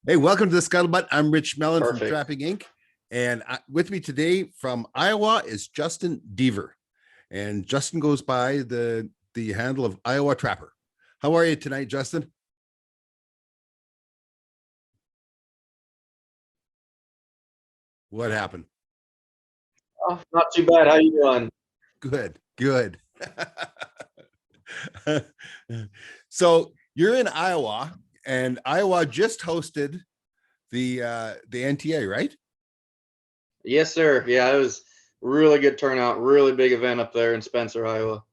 Hey, welcome to the Scuttlebutt. I'm Rich Mellon from Perfect. Trapping Inc. And with me today from Iowa is Justin Deaver. And Justin goes by the handle of Iowa Trapper. How are you tonight, Justin? What happened? Oh, not too bad. How you doing? Good, good. So you're in Iowa, and Iowa just hosted the NTA, right? Yes, sir. Yeah, it was really good turnout. Really big event up there in Spencer, Iowa.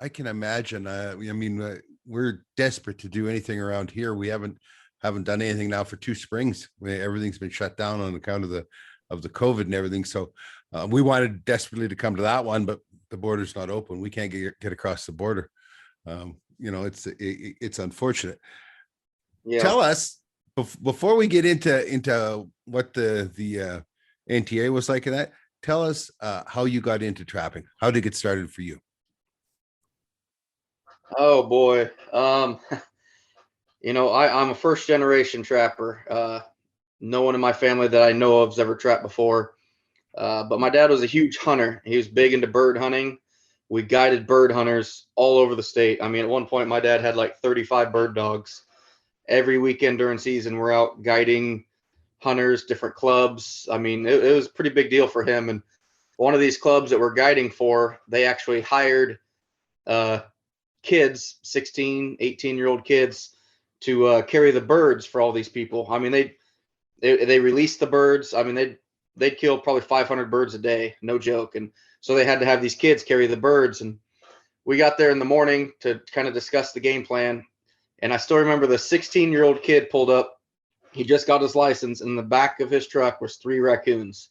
I can imagine. We're desperate to do anything around here. We haven't done anything now for 2 springs. Everything's been shut down on account of the COVID and everything. So we wanted desperately to come to that one, but the border's not open. We can't get across the border. It's unfortunate. Yeah. Tell us before we get into what the NTA was like in that. Tell us how you got into trapping. How did it get started for you? Oh boy. I'm a first generation trapper. No one in my family that I know of has ever trapped before. But my dad was a huge hunter. He was big into bird hunting. We guided bird hunters all over the state. I mean, at one point, my dad had like 35 bird dogs. Every weekend during season, we're out guiding hunters, different clubs. I mean, it was a pretty big deal for him. And one of these clubs that we're guiding for, they actually hired uh, kids, 16, 18-year-old kids, to carry the birds for all these people. I mean, they released the birds. I mean, they'd kill probably 500 birds a day, no joke. And so they had to have these kids carry the birds. And we got there in the morning to kind of discuss the game plan. And I still remember the 16-year-old kid pulled up. He just got his license. In the back of his truck was 3 raccoons.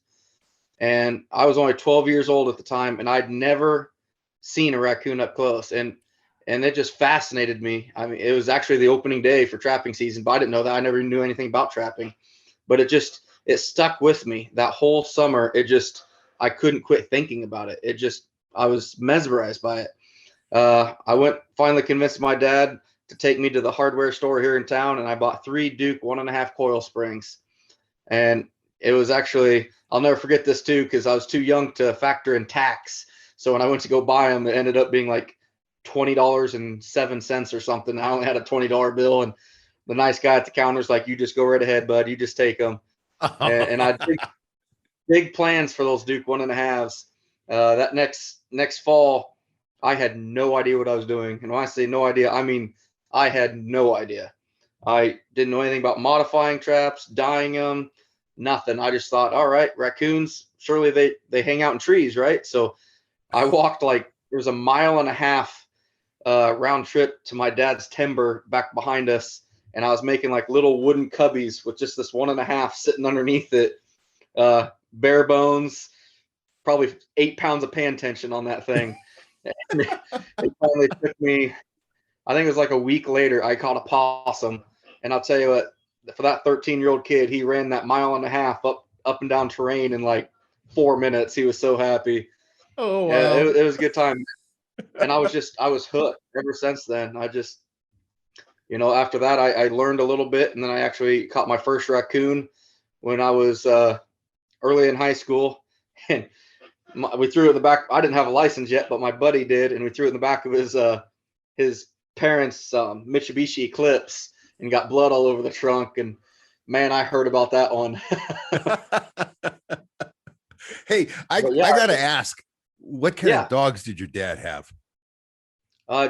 And I was only 12 years old at the time, and I'd never seen a raccoon up close. And it just fascinated me. I mean, it was actually the opening day for trapping season, but I didn't know that. I never knew anything about trapping. But it stuck with me that whole summer. I couldn't quit thinking about it. I was mesmerized by it. I went finally convinced my dad to take me to the hardware store here in town, and I bought 3 Duke 1.5 coil springs. And it was actually, I'll never forget this too, because I was too young to factor in tax. So when I went to go buy them, it ended up being like $20.07 or something. I only had a $20 bill, and the nice guy at the counter's like, "You just go right ahead, bud. You just take them." And I had big plans for those Duke 1.5s. That next fall, I had no idea what I was doing. And when I say no idea, I mean I had no idea. I didn't know anything about modifying traps, dyeing them, nothing. I just thought, all right, raccoons, surely they hang out in trees, right? So I walked like there was a mile and a half round trip to my dad's timber back behind us, and I was making like little wooden cubbies with just this 1.5 sitting underneath it, bare bones, probably 8 pounds of pan tension on that thing. And it finally took me, I think it was like a week later, I caught a possum. And I'll tell you what, for that 13-year-old kid, he ran that mile and a half up and down terrain in like 4 minutes. He was so happy. Oh Yeah, wow. it was a good time. And I was hooked ever since then. After that, I learned a little bit, and then I actually caught my first raccoon when I was early in high school. And we threw it in the back. I didn't have a license yet, but my buddy did, and we threw it in the back of his parents' Mitsubishi Eclipse, and got blood all over the trunk. And man, I heard about that one. Hey, But I yeah, gotta ask, what kind of yeah. dogs did your dad have?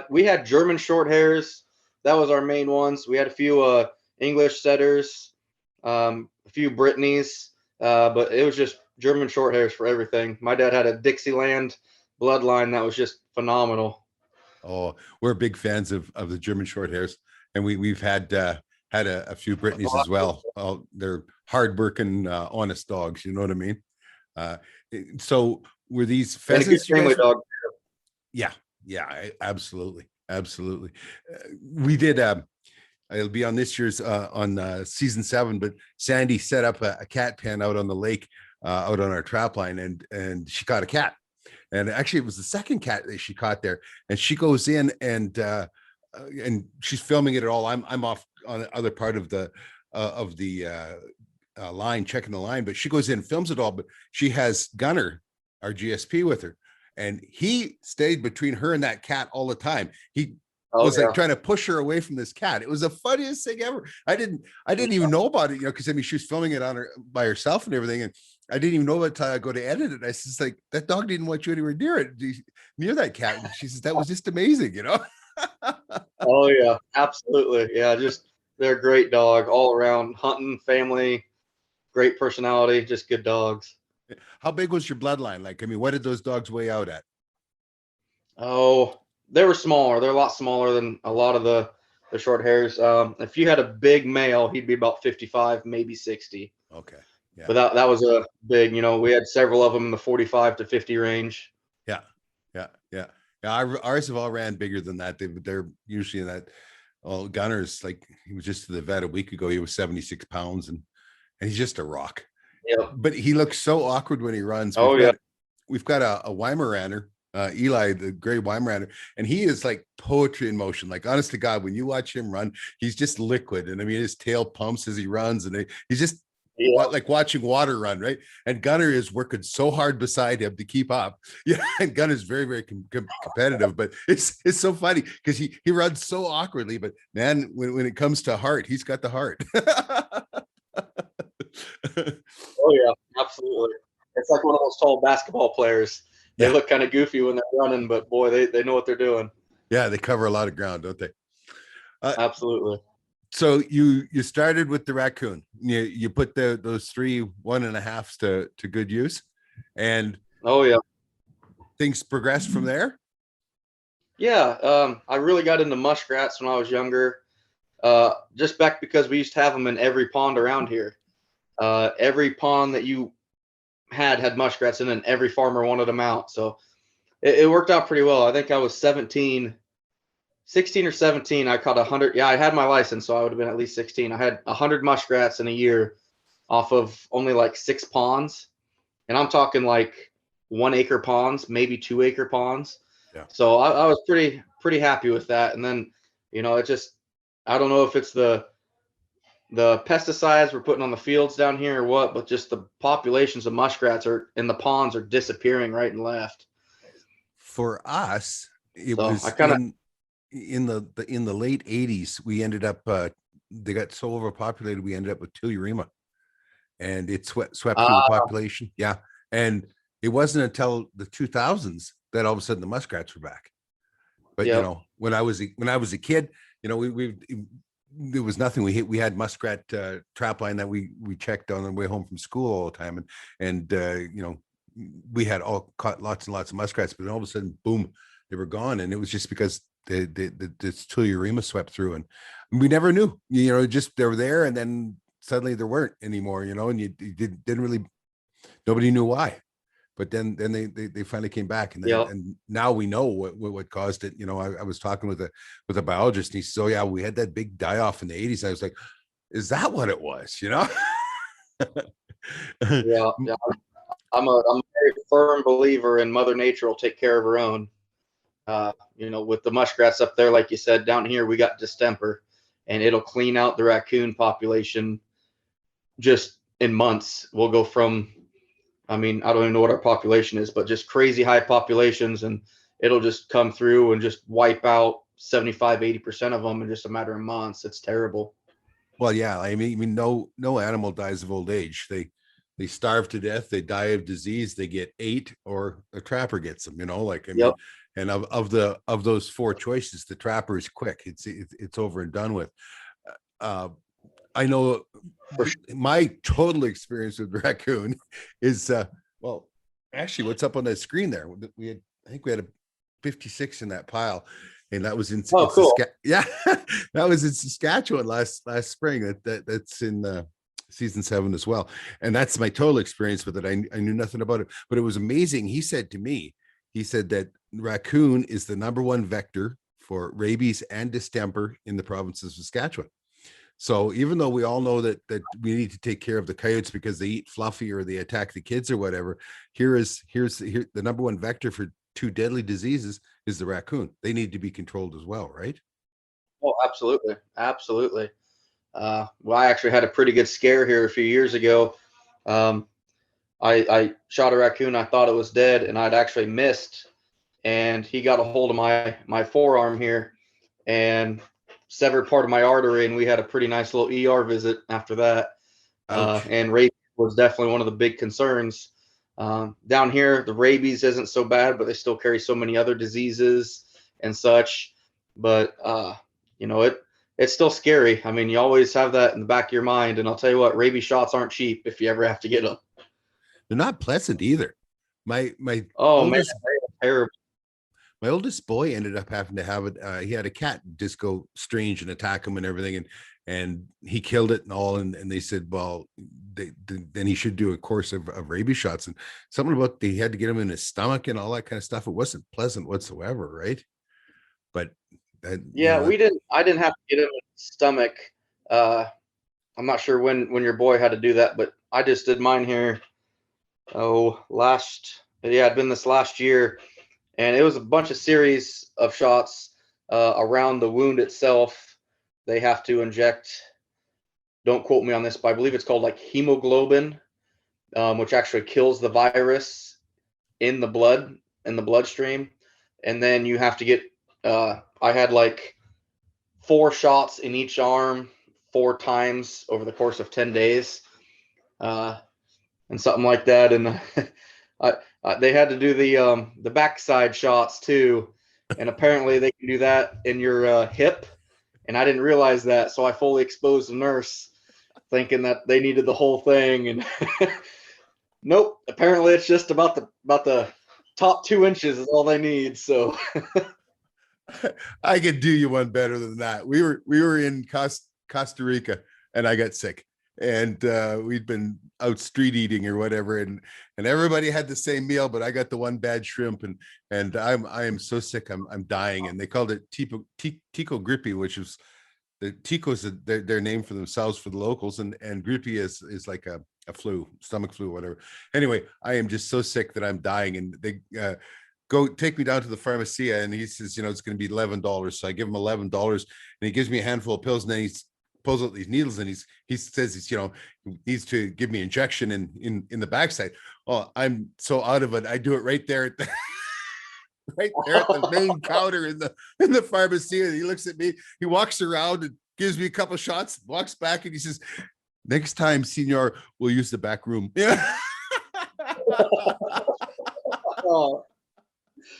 We had German short hairs. That was our main ones. We had a few English setters, a few Brittany's, but it was just German short hairs for everything. My dad had a Dixieland bloodline that was just phenomenal. Oh, we're big fans of the German short hairs, and we've had a few Brittany's as well. Oh, they're hardworking, honest dogs. You know what I mean? Uh, so were these And a good pheasants you family guys? dog. Yeah, yeah, absolutely, absolutely. We did. It'll be on this year's on season 7, but Sandy set up a cat pen out on the lake, out on our trap line, and she caught a cat. And actually, it was the second cat that she caught there. And she goes in and she's filming it all. I'm off on the other part of of the line, checking the line, but she goes in and films it all. But she has Gunner, our GSP, with her, and he stayed between her and that cat all the time. He was like trying to push her away from this cat. It was the funniest thing ever. I didn't even know about it, because I mean, she was filming it on her by herself and everything, and I didn't even know what to go to edit it. I says, like, that dog didn't want you anywhere near it, near that cat. And she says, that was just amazing, Oh yeah, absolutely. Yeah, just they're a great dog all around, hunting, family, great personality, just good dogs. How big was your bloodline? Like, I mean, what did those dogs weigh out at? Oh, they were smaller. They're a lot smaller than a lot of the short hairs. If you had a big male, he'd be about 55, maybe 60. Okay. Yeah. But that was a big, we had several of them in the 45 to 50 range. Yeah. Yeah. Yeah. Yeah. Ours have all ran bigger than that. They're usually in that. Well, Gunner's, like, he was just to the vet a week ago. He was 76 pounds and he's just a rock. Yeah. But he looks so awkward when he runs. We've got a Weimaraner, Eli, the gray Weimaraner, and he is like poetry in motion. Like, honest to God, when you watch him run, he's just liquid. And I mean, his tail pumps as he runs, and he's just like watching water run, right? And Gunner is working so hard beside him to keep up. Yeah, and Gunner's very, very competitive, but it's so funny because he runs so awkwardly. But man, when it comes to heart, he's got the heart. Oh yeah, absolutely. It's like one of those tall basketball players. They look kind of goofy when they're running, but boy, they know what they're doing. Yeah, they cover a lot of ground, don't they? Absolutely. So you started with the Raccoon. You put those 3 1.5s to good use, and oh yeah, things progressed from there. Yeah, I really got into muskrats when I was younger. Just back because we used to have them in every pond around here. Every pond that you had muskrats in, and every farmer wanted them out. So it worked out pretty well. I think I was 16 or 17. I caught 100. Yeah, I had my license, so I would have been at least 16. I had 100 muskrats in a year off of only like 6 ponds. And I'm talking like 1 acre ponds, maybe 2 acre ponds. Yeah. So I was pretty happy with that. And then, it just, I don't know if it's the pesticides we're putting on the fields down here or what, but just the populations of muskrats are in the ponds are disappearing right and left. For us, it was in the late 80s. We ended up they got so overpopulated, we ended up with Tellurima, and it swept through the population. Yeah, and it wasn't until the 2000s that all of a sudden the muskrats were back. But when I was a kid, we there was nothing. We had muskrat trap line that we checked on the way home from school all the time, and we had caught lots and lots of muskrats, but then all of a sudden, boom, they were gone, and it was just because the Tellurima swept through, and we never knew. Just they were there, and then suddenly there weren't anymore. And you didn't really, nobody knew why. But then they finally came back, and and now we know what caused it. I was talking with a biologist, and he said, "Oh yeah, we had that big die off in the 80s." I was like, "Is that what it was?" Yeah. I'm a very firm believer in Mother Nature will take care of her own. With the muskrats up there, like you said, down here we got distemper, and it'll clean out the raccoon population just in months. We'll go from, I don't even know what our population is, but just crazy high populations, and it'll just come through and just wipe out 75-80% of them in just a matter of months. It's terrible. Well, yeah, I mean, no animal dies of old age. They starve to death, they die of disease, they get ate, or a trapper gets them. Mean, and of those 4 choices, the trapper is quick. It's over and done with. I know my total experience with raccoon is well, actually, what's up on that screen there? I think we had a 56 in that pile, and that was in cool. Yeah, that was in Saskatchewan last spring. That's in season 7 as well, and that's my total experience with it. I knew nothing about it, but it was amazing. He said to me, that raccoon is the #1 vector for rabies and distemper in the province of Saskatchewan. So even though we all know that we need to take care of the coyotes because they eat fluffy or they attack the kids or whatever, here's the #1 vector for 2 deadly diseases is the raccoon. They need to be controlled as well, right? Oh, absolutely. When well, I actually had a pretty good scare here a few years ago. Um, I shot a raccoon. I thought it was dead, and I'd actually missed, and he got a hold of my forearm here and severed part of my artery, and we had a pretty nice little ER visit after that. Ouch. And rabies was definitely one of the big concerns. Down here, the rabies isn't so bad, but they still carry so many other diseases and such. But it's still scary. I mean, you always have that in the back of your mind. And I'll tell you what, rabies shots aren't cheap if you ever have to get them. They're not pleasant either. My Oh man, oldest they're terrible. my oldest boy ended up having to have it. He had a cat just go strange and attack him and everything, and he killed it and all. And they said, well, then he should do a course of rabies shots, and something about they had to get him in his stomach and all that kind of stuff. It wasn't pleasant whatsoever, right? But Yeah, I didn't have to get him in the stomach. Uh, I'm not sure when your boy had to do that, but I just did mine here. It'd been this last year, and it was a bunch of series of shots around the wound itself. They have to inject. Don't quote me on this, but I believe it's called like hemoglobin, which actually kills the virus in the bloodstream. And then you have to get. I had like 4 shots in each arm 4 times over the course of 10 days, and something like that. And they had to do the backside shots too, and apparently they can do that in your hip. And I didn't realize that, so I fully exposed the nurse, thinking that they needed the whole thing. And nope, apparently it's just about the top 2 inches is all they need. So I could do you one better than that. We were in Costa Rica, and I got sick, and we'd been out street eating or whatever, and everybody had the same meal, but I got the one bad shrimp, and I am so sick, I'm dying. And they called it tico grippy, which is the tico's their name for themselves for the locals, and grippy is like a flu, stomach flu, whatever. Anyway, I am just so sick that I'm dying, and they go take me down to the pharmacy, and he says, it's going to be $11. So I give him $11, and he gives me a handful of pills, and then he pulls out these needles, and he says he needs to give me injection in the backside. Oh, I'm so out of it. I do it right there at the right there at the main counter in the pharmacy, and he looks at me. He walks around and gives me a couple of shots, walks back, and he says, "Next time, Senor, we'll use the back room." Yeah. oh,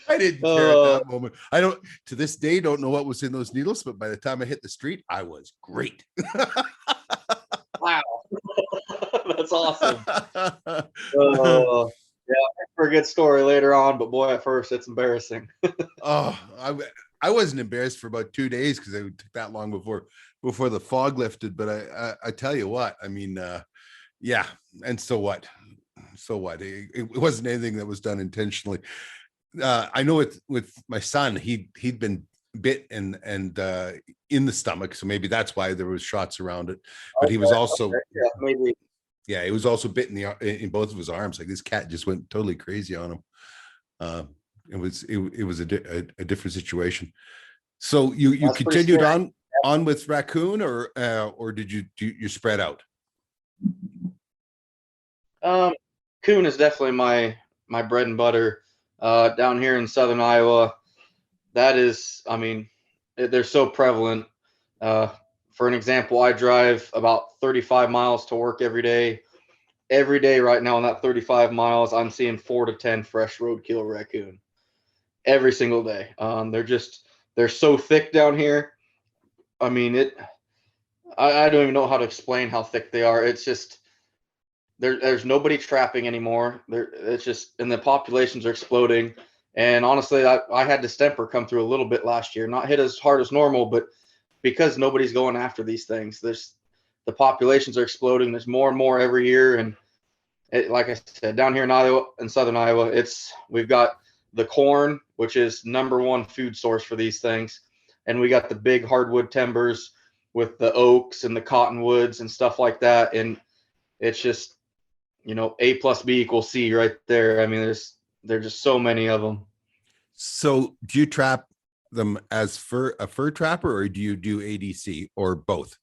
I didn't care at that moment. I don't, to this day, don't know what was in those needles, but by the time I hit the street, I was great. wow, that's awesome. Yeah, for a good story later on, but boy, at first it's embarrassing. Oh, I wasn't embarrassed for about 2 days because it took that long before the fog lifted. But I tell you what, I mean, yeah. And so what? So what? It wasn't anything that was done intentionally. I know with my son, he'd been bit and in the stomach, so maybe that's why there was shots around it. But he was also maybe. Yeah, he was also bit in both of his arms. Like this cat just went totally crazy on him. It was a different situation. So you continued on with Raccoon, or did you spread out? Coon is definitely my bread and butter. Down here in southern Iowa, that is, I mean, they're so prevalent. For an example, I drive about 35 miles to work every day. Every day right now on that 35 miles, I'm seeing 4 to 10 fresh roadkill raccoon every single day. They're so thick down here. I mean, I don't even know how to explain how thick they are. It's just, there's nobody trapping anymore. It's just, and the populations are exploding. And honestly, I had distemper come through a little bit last year, not hit as hard as normal, but because nobody's going after these things, the populations are exploding. There's more and more every year. And like I said, down here in Iowa, in southern Iowa, we've got the corn, which is #1 food source for these things. And we got the big hardwood timbers with the oaks and the cottonwoods and stuff like that. And it's just, A plus B equals C right there. I mean, there's just so many of them. So do you trap them as a fur trapper, or do you do ADC, or both?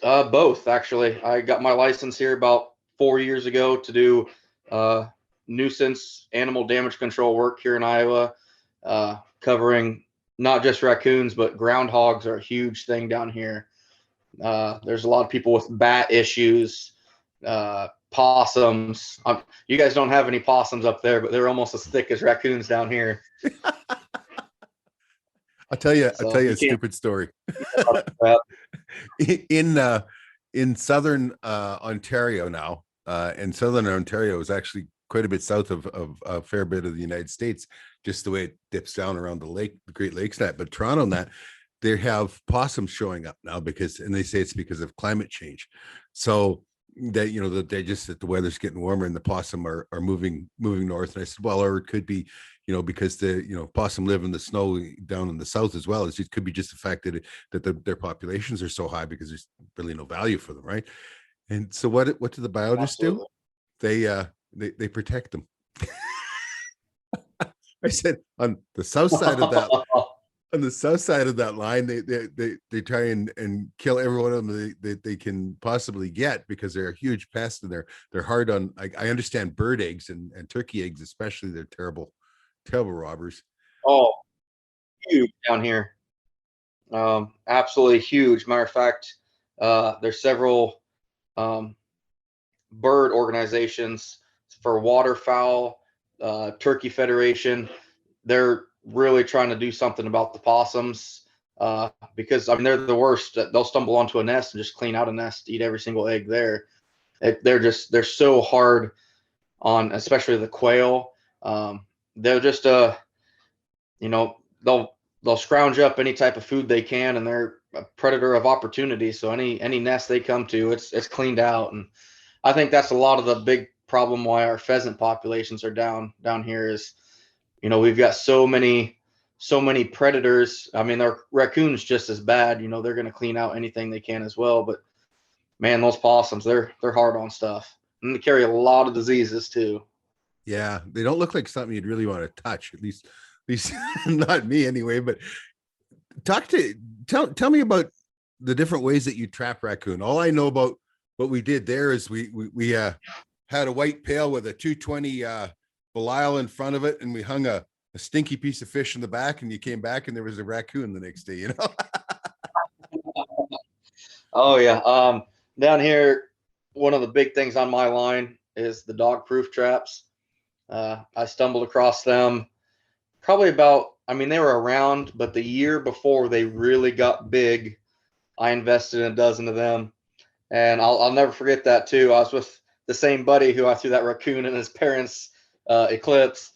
Both actually. I got my license here about 4 years ago to do nuisance animal damage control work here in Iowa, covering not just raccoons, but groundhogs are a huge thing down here. There's a lot of people with bat issues, possums. You guys don't have any possums up there, but they're almost as thick as raccoons down here. I'll tell you So a you can't. stupid story. in southern Ontario now, and southern Ontario is actually quite a bit south of a fair bit of the United States, just the way it dips down around the lake, the Great Lakes. That, but Toronto, and that they have possums showing up now because, and they say it's because of climate change. So that, you know, that they just, that the weather's getting warmer and the possum are moving north. And I said, well, or it could be, you know, because the, you know, possum live in the snow down in the south as well. It could be just the fact that their populations are so high because there's really no value for them, right? And so what do the biologists do? They protect them. I said on the south side of that line, they try and kill every one of them they can possibly get, because they're a huge pest, and they're hard on. I understand bird eggs and turkey eggs especially. They're terrible robbers. Oh, huge down here. Absolutely huge. Matter of fact, there's several bird organizations for waterfowl, Turkey Federation. They're really trying to do something about the possums, because I mean they're the worst. They'll stumble onto a nest and just clean out a nest, eat every single egg there. They're so hard on, especially the quail. They're just you know, they'll scrounge up any type of food they can, and they're a predator of opportunity. So any nest they come to, it's cleaned out. And I think that's a lot of the big problem why our pheasant populations are down here is, you know, we've got so many predators. I mean, our raccoons just as bad. You know, they're going to clean out anything they can as well. But man, those possums, they're hard on stuff, and they carry a lot of diseases too. Yeah, they don't look like something you'd really want to touch. At least not me anyway. But tell me about the different ways that you trap raccoon. All I know about what we did there is we had a white pail with a 220 Belial in front of it, and we hung a stinky piece of fish in the back, and you came back and there was a raccoon the next day, you know. Oh yeah. Down here, one of the big things on my line is the dog proof traps. I stumbled across them probably about, I mean, they were around, but the year before they really got big, I invested in a dozen of them. And I'll never forget that too. I was with the same buddy who I threw that raccoon in his parents' Eclipse,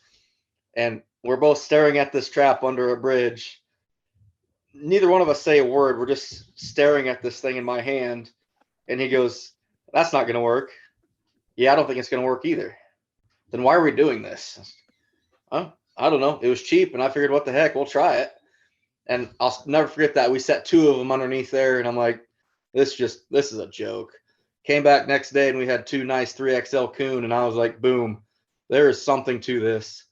and we're both staring at this trap under a bridge. Neither one of us say a word. We're just staring at this thing in my hand. And he goes, "That's not going to work." "Yeah, I don't think it's going to work either." "Then why are we doing this?" "Oh, I don't know. It was cheap, and I figured, what the heck, we'll try it." And I'll never forget that. We set two of them underneath there, and I'm like, this is a joke. Came back next day, and we had two nice 3XL coon, and I was like, boom, there is something to this.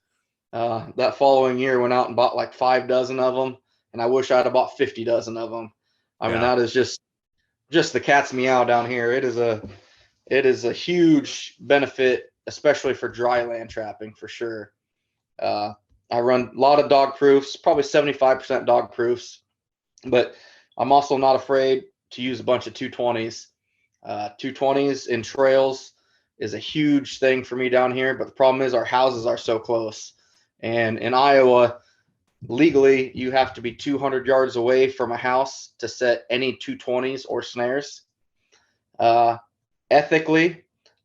That following year, went out and bought like 5 dozen of them, and I wish I'd have bought 50 dozen of them. I mean, that is just the cat's meow down here. It is a huge benefit, especially for dry land trapping, for sure. I run a lot of dog proofs, probably 75% dog proofs, but I'm also not afraid to use a bunch of 220s. 220s in trails is a huge thing for me down here, but the problem is our houses are so close. And in Iowa, legally, you have to be 200 yards away from a house to set any 220s or snares. Ethically,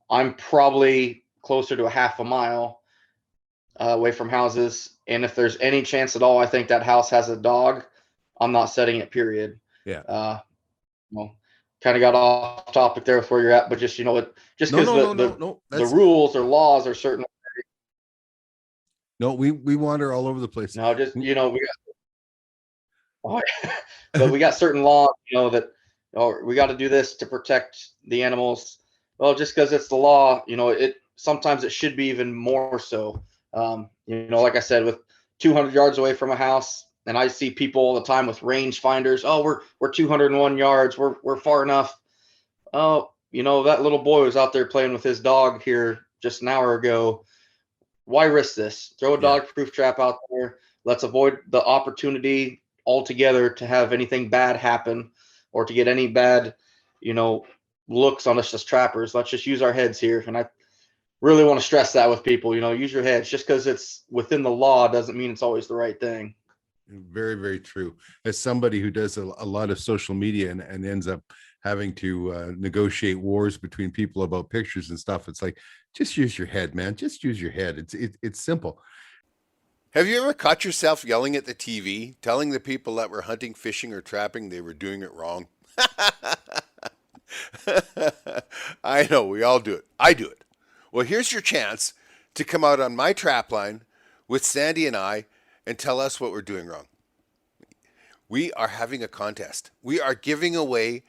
I'm probably closer to a half a mile away from houses. And if there's any chance at all, I think that house has a dog, I'm not setting it, period. Yeah. Well, kind of got off topic there with where you're at, but just, you know, just because the rules or laws are certain. No, we wander all over the place. No, just, you know, but we got certain laws, you know, that, oh, we got to do this to protect the animals. Well, just because it's the law, you know, sometimes it should be even more so. You know, like I said, with 200 yards away from a house, and I see people all the time with range finders. Oh, we're 201 yards. We're far enough. Oh, that little boy was out there playing with his dog here just an hour ago. Why risk this? Throw a Yeah. dog proof trap out there. Let's avoid the opportunity altogether to have anything bad happen or to get any bad, looks on us as trappers. Let's just use our heads here. And I really want to stress that with people, use your heads. Just because it's within the law doesn't mean it's always the right thing. Very, very true. As somebody who does a lot of social media and ends up having to negotiate wars between people about pictures and stuff, it's like, just use your head, man. Just use your head. It's simple. Have you ever caught yourself yelling at the TV, telling the people that were hunting, fishing, or trapping they were doing it wrong? I know, we all do it. I do it. Well, here's your chance to come out on my trap line with Sandy and I and tell us what we're doing wrong. We are having a contest. We are giving away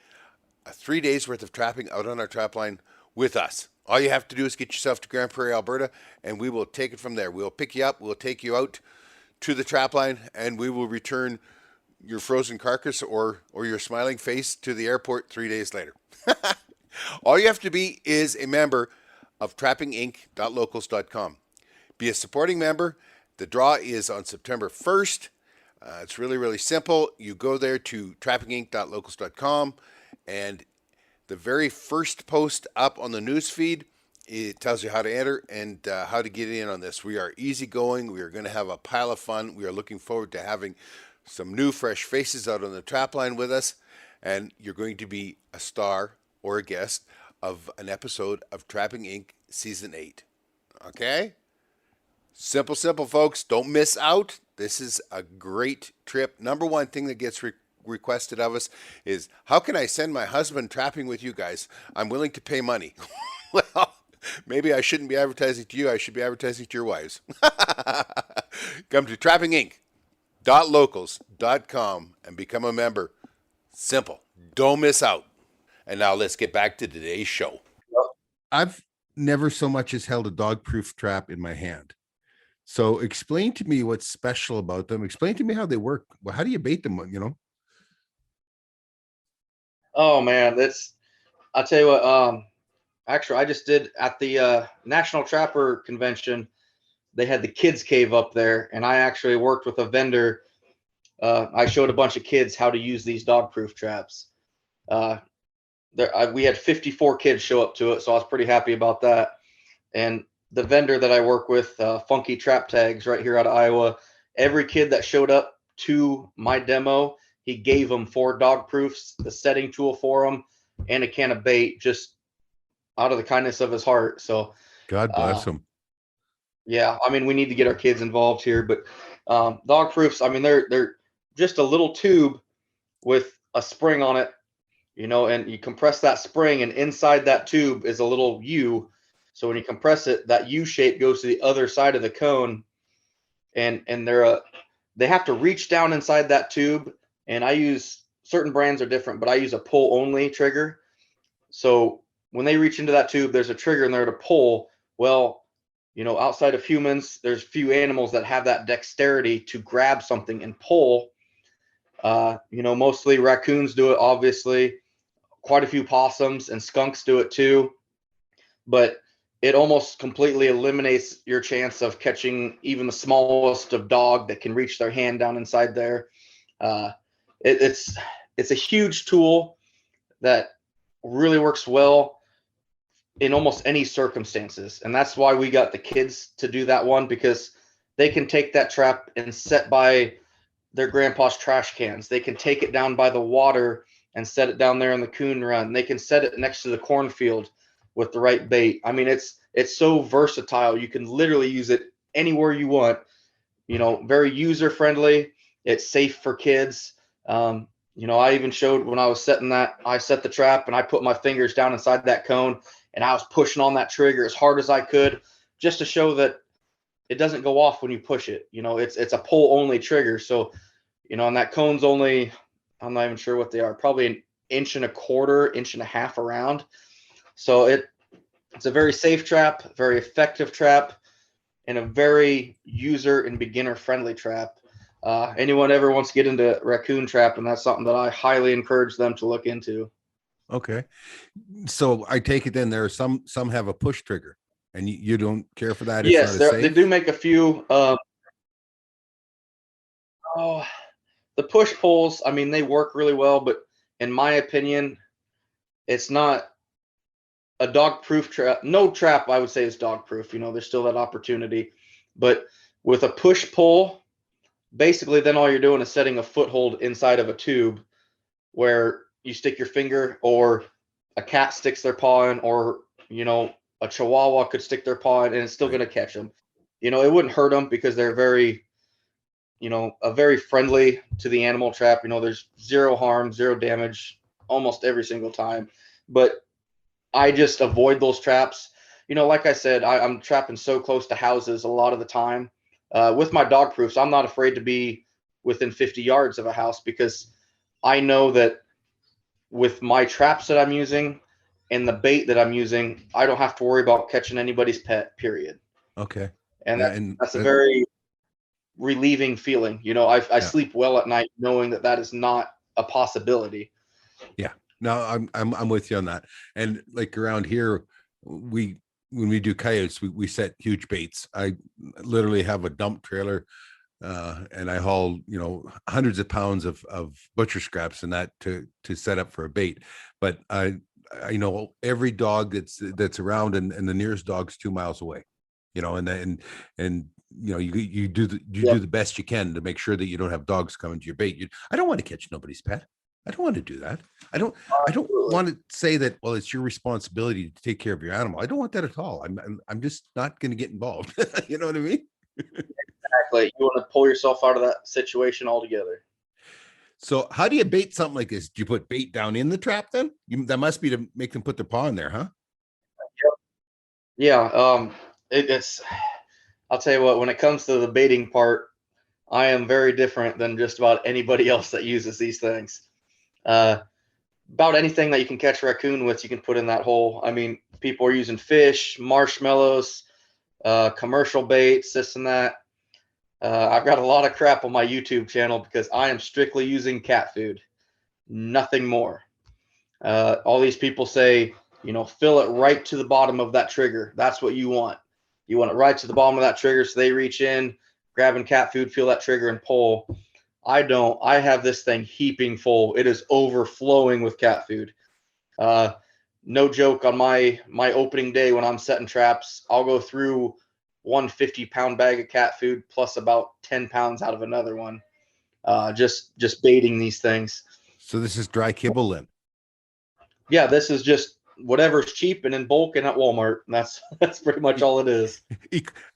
3 days worth of trapping out on our trap line with us. All you have to do is get yourself to Grand Prairie, Alberta, and we will take it from there. We'll pick you up, we'll take you out to the trap line, and we will return your frozen carcass or your smiling face to the airport 3 days later. All you have to be is a member of trappinginc.locals.com. Be a supporting member. The draw is on September 1st. It's really, really simple. You go there to trappinginc.locals.com, and the very first post up on the news feed, it tells you how to enter and how to get in on this. We are easygoing. We are going to have a pile of fun. We are looking forward to having some new, fresh faces out on the trap line with us, and you're going to be a star or a guest of an episode of Trapping Inc. Season 8. Okay? Simple, folks. Don't miss out. This is a great trip. Number one thing that gets requested of us is, how can I send my husband trapping with you guys? I'm willing to pay money. Well, maybe I shouldn't be advertising to you. I should be advertising to your wives. Come to trappinginc.locals.com and become a member. Simple. Don't miss out. And now let's get back to today's show. I've never so much as held a dog proof trap in my hand. So explain to me what's special about them. Explain to me how they work. Well, how do you bait them, Oh man, I'll tell you what, actually I just did at the National Trapper Convention. They had the kids cave up there, and I actually worked with a vendor. I showed a bunch of kids how to use these dog proof traps. We had 54 kids show up to it, so I was pretty happy about that. And the vendor that I work with, Funky Trap Tags, right here out of Iowa, every kid that showed up to my demo, he gave them 4 dog proofs, the setting tool for them, and a can of bait, just out of the kindness of his heart. So God bless him. Yeah, I mean, we need to get our kids involved here, but dog proofs, I mean, they're just a little tube with a spring on it, and you compress that spring, and inside that tube is a little U. So when you compress it, that U shape goes to the other side of the cone, and they have to reach down inside that tube. And I use, certain brands are different, but I use a pull only trigger. So when they reach into that tube, there's a trigger in there to pull. Well, outside of humans, there's few animals that have that dexterity to grab something and pull. Mostly raccoons do it, obviously. Quite a few possums and skunks do it too. But it almost completely eliminates your chance of catching even the smallest of dog that can reach their hand down inside there. It's a huge tool that really works well in almost any circumstances. And that's why we got the kids to do that one, because they can take that trap and set by their grandpa's trash cans. They can take it down by the water and set it down there in the coon run. They can set it next to the cornfield with the right bait. I mean, it's so versatile. You can literally use it anywhere you want. Very user friendly. It's safe for kids. I even showed when I was setting that, I set the trap and I put my fingers down inside that cone and I was pushing on that trigger as hard as I could, just to show that it doesn't go off when you push it. It's a pull only trigger. So, and that cone's only, I'm not even sure what they are, probably 1.25 inches, 1.5 inches around. So it's a very safe trap, very effective trap, and a very user and beginner friendly trap. Anyone ever wants to get into raccoon trap, and that's something that I highly encourage them to look into. Okay. So I take it then there are some have a push trigger, and you don't care for that. It's not Yes, as they safe. do make a few. Oh, the push pulls, I mean, they work really well, but in my opinion, it's not a dog proof trap. No trap, I would say, is dog proof. There's still that opportunity. But with a push pull, basically, then all you're doing is setting a foothold inside of a tube where you stick your finger, or a cat sticks their paw in, or, a chihuahua could stick their paw in, and it's still Right. going to catch them. It wouldn't hurt them because they're very friendly to the animal trap. There's zero harm, zero damage almost every single time. But I just avoid those traps. Like I said, I'm trapping so close to houses a lot of the time. With my dog proofs, I'm not afraid to be within 50 yards of a house, because I know that with my traps that I'm using and the bait that I'm using, I don't have to worry about catching anybody's pet, period. Okay. And Yeah, that, and that's a very relieving feeling. I yeah, sleep well at night knowing that that is not a possibility. yeah. No, I'm with you on that. And like around here, we when we do coyotes, we set huge baits. I literally have a dump trailer, and I haul hundreds of pounds of butcher scraps and that to set up for a bait. But I know every dog that's around, and the nearest dog's 2 miles away. And you Yep. do the best you can to make sure that you don't have dogs coming to your bait. I don't want to catch nobody's pet. I don't want to do that. I don't Absolutely. want to say that, well, it's your responsibility to take care of your animal. I don't want that at all. I'm just not going to get involved. You know what I mean? Exactly. You want to pull yourself out of that situation altogether. So how do you bait something like this? Do you put bait down in the trap then? That must be to make them put their paw in there, huh? Yeah. It's, I'll tell you what, when it comes to the baiting part, I am very different than just about anybody else that uses these things. Uh, about anything that you can catch raccoon with, you can put in that hole. I mean, people are using fish, marshmallows, commercial baits, this and that. I've got a lot of crap on my YouTube channel because I am strictly using cat food, nothing more. All these people say, fill it right to the bottom of that trigger. That's what you want. You want it right to the bottom of that trigger so they reach in, grabbing cat food, feel that trigger and pull. I don't. I have this thing heaping full. It is overflowing with cat food. Uh, no joke, on my opening day when I'm setting traps, I'll go through 150-pound bag of cat food plus about 10 pounds out of another one. Just baiting these things. So this is dry kibble then. Yeah, this is just whatever's cheap and in bulk and at Walmart. That's pretty much all it is.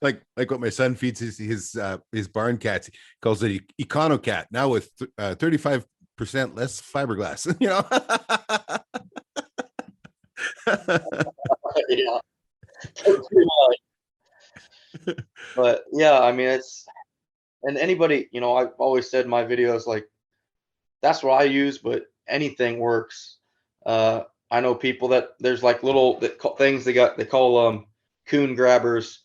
Like what my son feeds his barn cats. He calls it Econo Cat, now with 35% less fiberglass. Yeah, pretty much. But yeah, I mean, and anybody, I've always said in my videos, like, that's what I use, but anything works. Uh, I know people that there's like little things they call coon grabbers,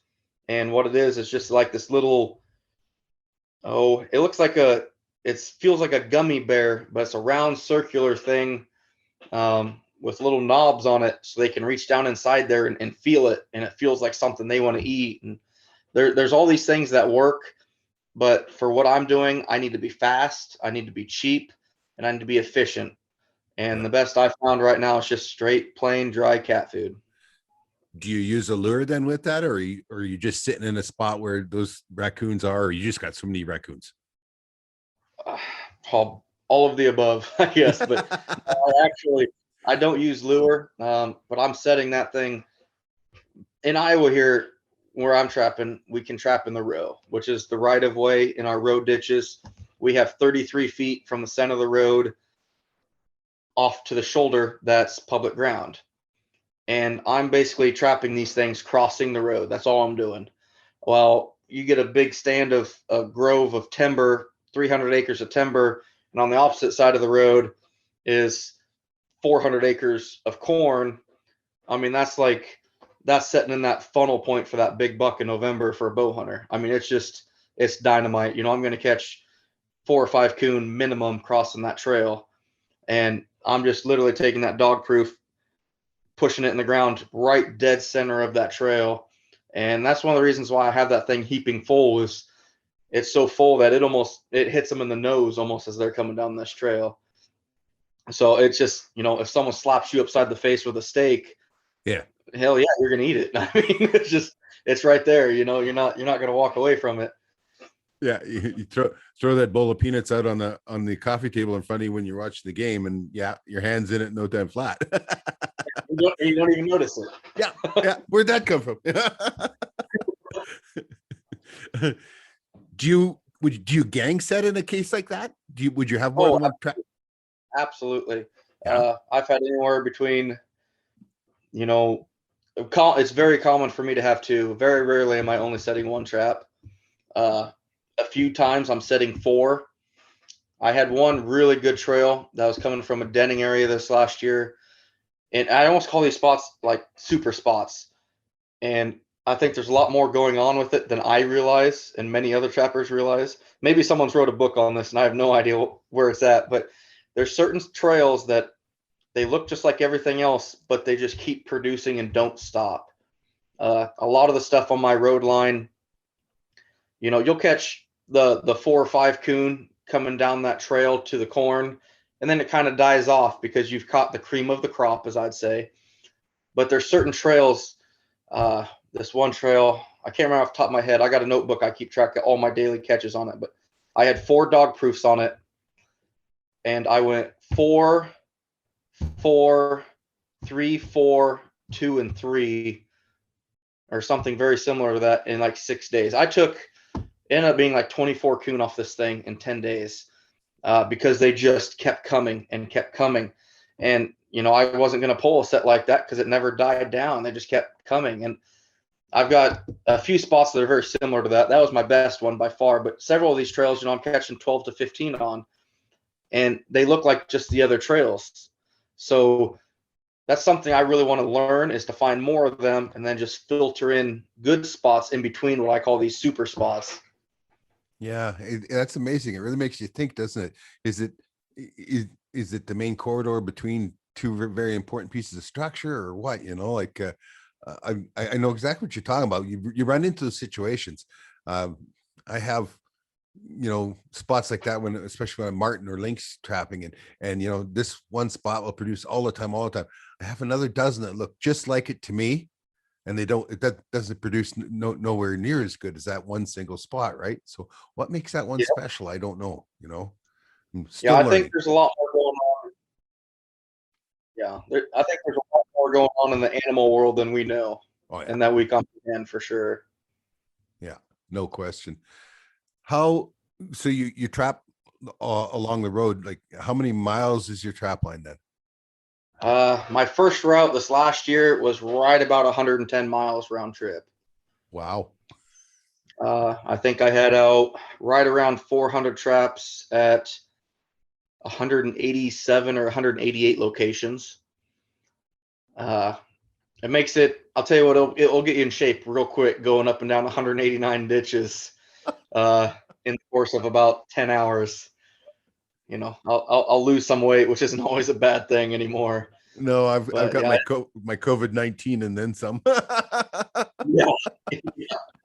and what it is just like this little, oh, it looks like it feels like a gummy bear, but it's a round circular thing, with little knobs on it, so they can reach down inside there and feel it, and it feels like something they want to eat. And there's all these things that work, but for what I'm doing, I need to be fast, I need to be cheap, and I need to be efficient. And Yeah. the best I found right now is just straight, plain, dry cat food. Do you use a lure then with that, or are you just sitting in a spot where those raccoons are, or you just got so many raccoons? Uh, all of the above, I guess. But actually, I don't use lure, but I'm setting that thing in Iowa here where I'm trapping. We can trap in the row, which is the right of way in our road ditches. We have 33 feet from the center of the road off to the shoulder that's public ground. And I'm basically trapping these things crossing the road. That's all I'm doing. Well, you get a big stand of a grove of timber, 300 acres of timber, and on the opposite side of the road is 400 acres of corn. I mean, that's setting in that funnel point for that big buck in November for a bow hunter. I mean, it's dynamite. I'm going to catch 4 or 5 coon minimum crossing that trail. And I'm just literally taking that dog proof, pushing it in the ground right dead center of that trail. And that's one of the reasons why I have that thing heaping full, is it's so full that it hits them in the nose almost as they're coming down this trail. So it's just, if someone slaps you upside the face with a steak, Yeah. hell yeah, you're gonna eat it. I mean, it's right there. You're not gonna walk away from it. Yeah, you throw that bowl of peanuts out on the coffee table in front of you when you're watching the game, and yeah, your hand's in it no time flat. You don't even notice it. Yeah. Where'd that come from? Do you gang set in a case like that? Would you have more than one trap? Absolutely. Yeah. I've had anywhere between, it's very common for me to have two. Very rarely am I only setting one trap. A few times I'm setting four. I had one really good trail that was coming from a denning area this last year. And I almost call these spots like super spots. And I think there's a lot more going on with it than I realize and many other trappers realize. Maybe someone's wrote a book on this and I have no idea where it's at, but there's certain trails that they look just like everything else, but they just keep producing and don't stop. A lot of the stuff on my road line, you'll catch the 4 or 5 coon coming down that trail to the corn, and then it kind of dies off because you've caught the cream of the crop, as I'd say. But there's certain trails. This one trail, I can't remember off the top of my head. I got a notebook. I keep track of all my daily catches on it, but I had 4 dog proofs on it, and I went 4, 4, 3, 4, 2, and 3, or something very similar to that in like 6 days. Ended up being like 24 coon off this thing in 10 days because they just kept coming and kept coming. And, I wasn't going to pull a set like that because it never died down. They just kept coming. And I've got a few spots that are very similar to that. That was my best one by far. But several of these trails, I'm catching 12 to 15 on, and they look like just the other trails. So that's something I really want to learn, is to find more of them and then just filter in good spots in between what I call these super spots. Yeah, that's amazing. It really makes you think, doesn't it? Is it the main corridor between two very important pieces of structure, or what? I know exactly what you're talking about. You run into those situations. I have spots like that especially when I'm martin or lynx trapping, and this one spot will produce all the time. I have another dozen that look just like it to me, and that doesn't produce nowhere near as good as that one single spot, right? So what makes that one special? I don't know. I'm still I learning. think there's a lot more going on. Yeah, I think there's a lot more going on in the animal world than we know, and that we comprehend for sure. Yeah, no question. So you trap along the road, like how many miles is your trap line then? My first route this last year was right about 110 miles round trip. Wow. I think I had out right around 400 traps at 187 or 188 locations. It makes it, I'll tell you what, it'll get you in shape real quick going up and down 189 ditches in the course of about 10 hours. I'll lose some weight, which isn't always a bad thing anymore. No, I've got my COVID-19 and then some. Yeah,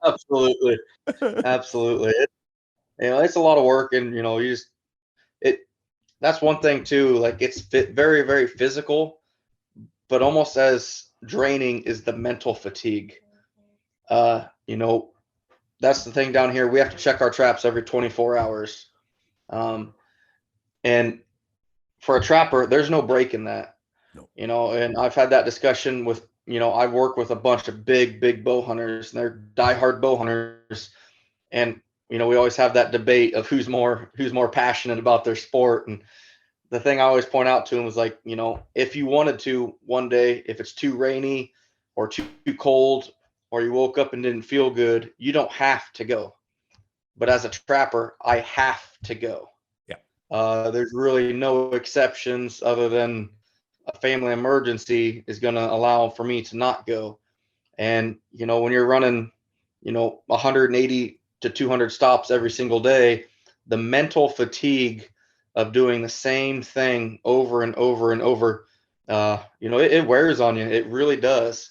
absolutely. It's a lot of work, and that's one thing too. Like, it's very, very physical, but almost as draining is the mental fatigue. That's the thing down here. We have to check our traps every 24 hours. And for a trapper, there's no break in that. No. And I've had that discussion with, I work with a bunch of big bow hunters, and they're diehard bow hunters. And, we always have that debate of who's more passionate about their sport. And the thing I always point out to them is, like, if you wanted to one day, if it's too rainy or too cold, or you woke up and didn't feel good, you don't have to go. But as a trapper, I have to go. Yeah. There's really no exceptions other than a family emergency is going to allow for me to not go. And, when you're running, 180 to 200 stops every single day, the mental fatigue of doing the same thing over and over and over, it wears on you. It really does.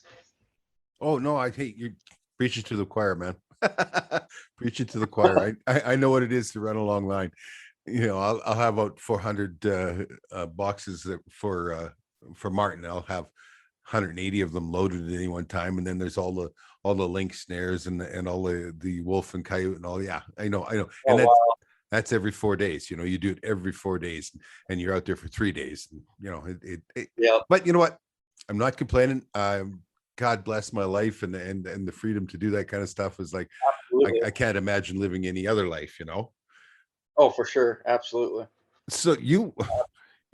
Oh no, I hate you. Preaching to the choir, man. Preaching to the choir. I know what it is to run a long line. I'll have about 400 boxes for Martin. I'll have 180 of them loaded at any one time, and then there's all the link snares and all the wolf and coyote and all. Yeah, I know, Oh, and wow. that's every 4 days. You do it every 4 days, and you're out there for 3 days. Yeah. But you know what? I'm not complaining. God bless my life, and the freedom to do that kind of stuff is like I can't imagine living any other life. Oh, for sure. Absolutely. So you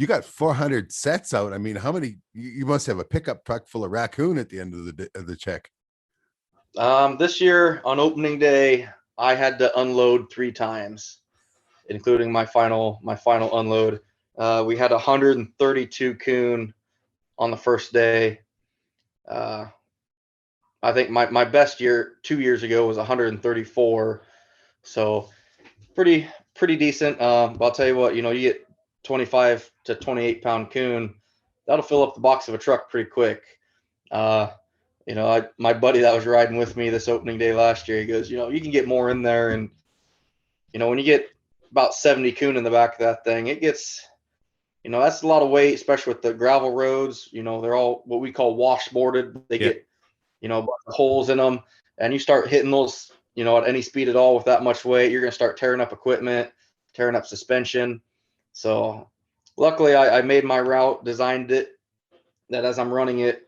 got 400 sets out. I mean, how many? You must have a pickup truck full of Raccoon at the end of the check. This year on opening day, I had to unload 3 times, including my final unload. We had 132 coon on the first day. I think my best year 2 years ago was 134. So pretty decent. But I'll tell you what, you get 25 to 28 pound coon, that'll fill up the box of a truck pretty quick. My buddy that was riding with me this opening day last year, he goes, you can get more in there. And, when you get about 70 coon in the back of that thing, it gets, that's a lot of weight, especially with the gravel roads. They're all what we call washboarded. They get, holes in them, and you start hitting those, at any speed at all with that much weight, you're going to start tearing up equipment, tearing up suspension. So luckily I made my route, designed it that as I'm running it,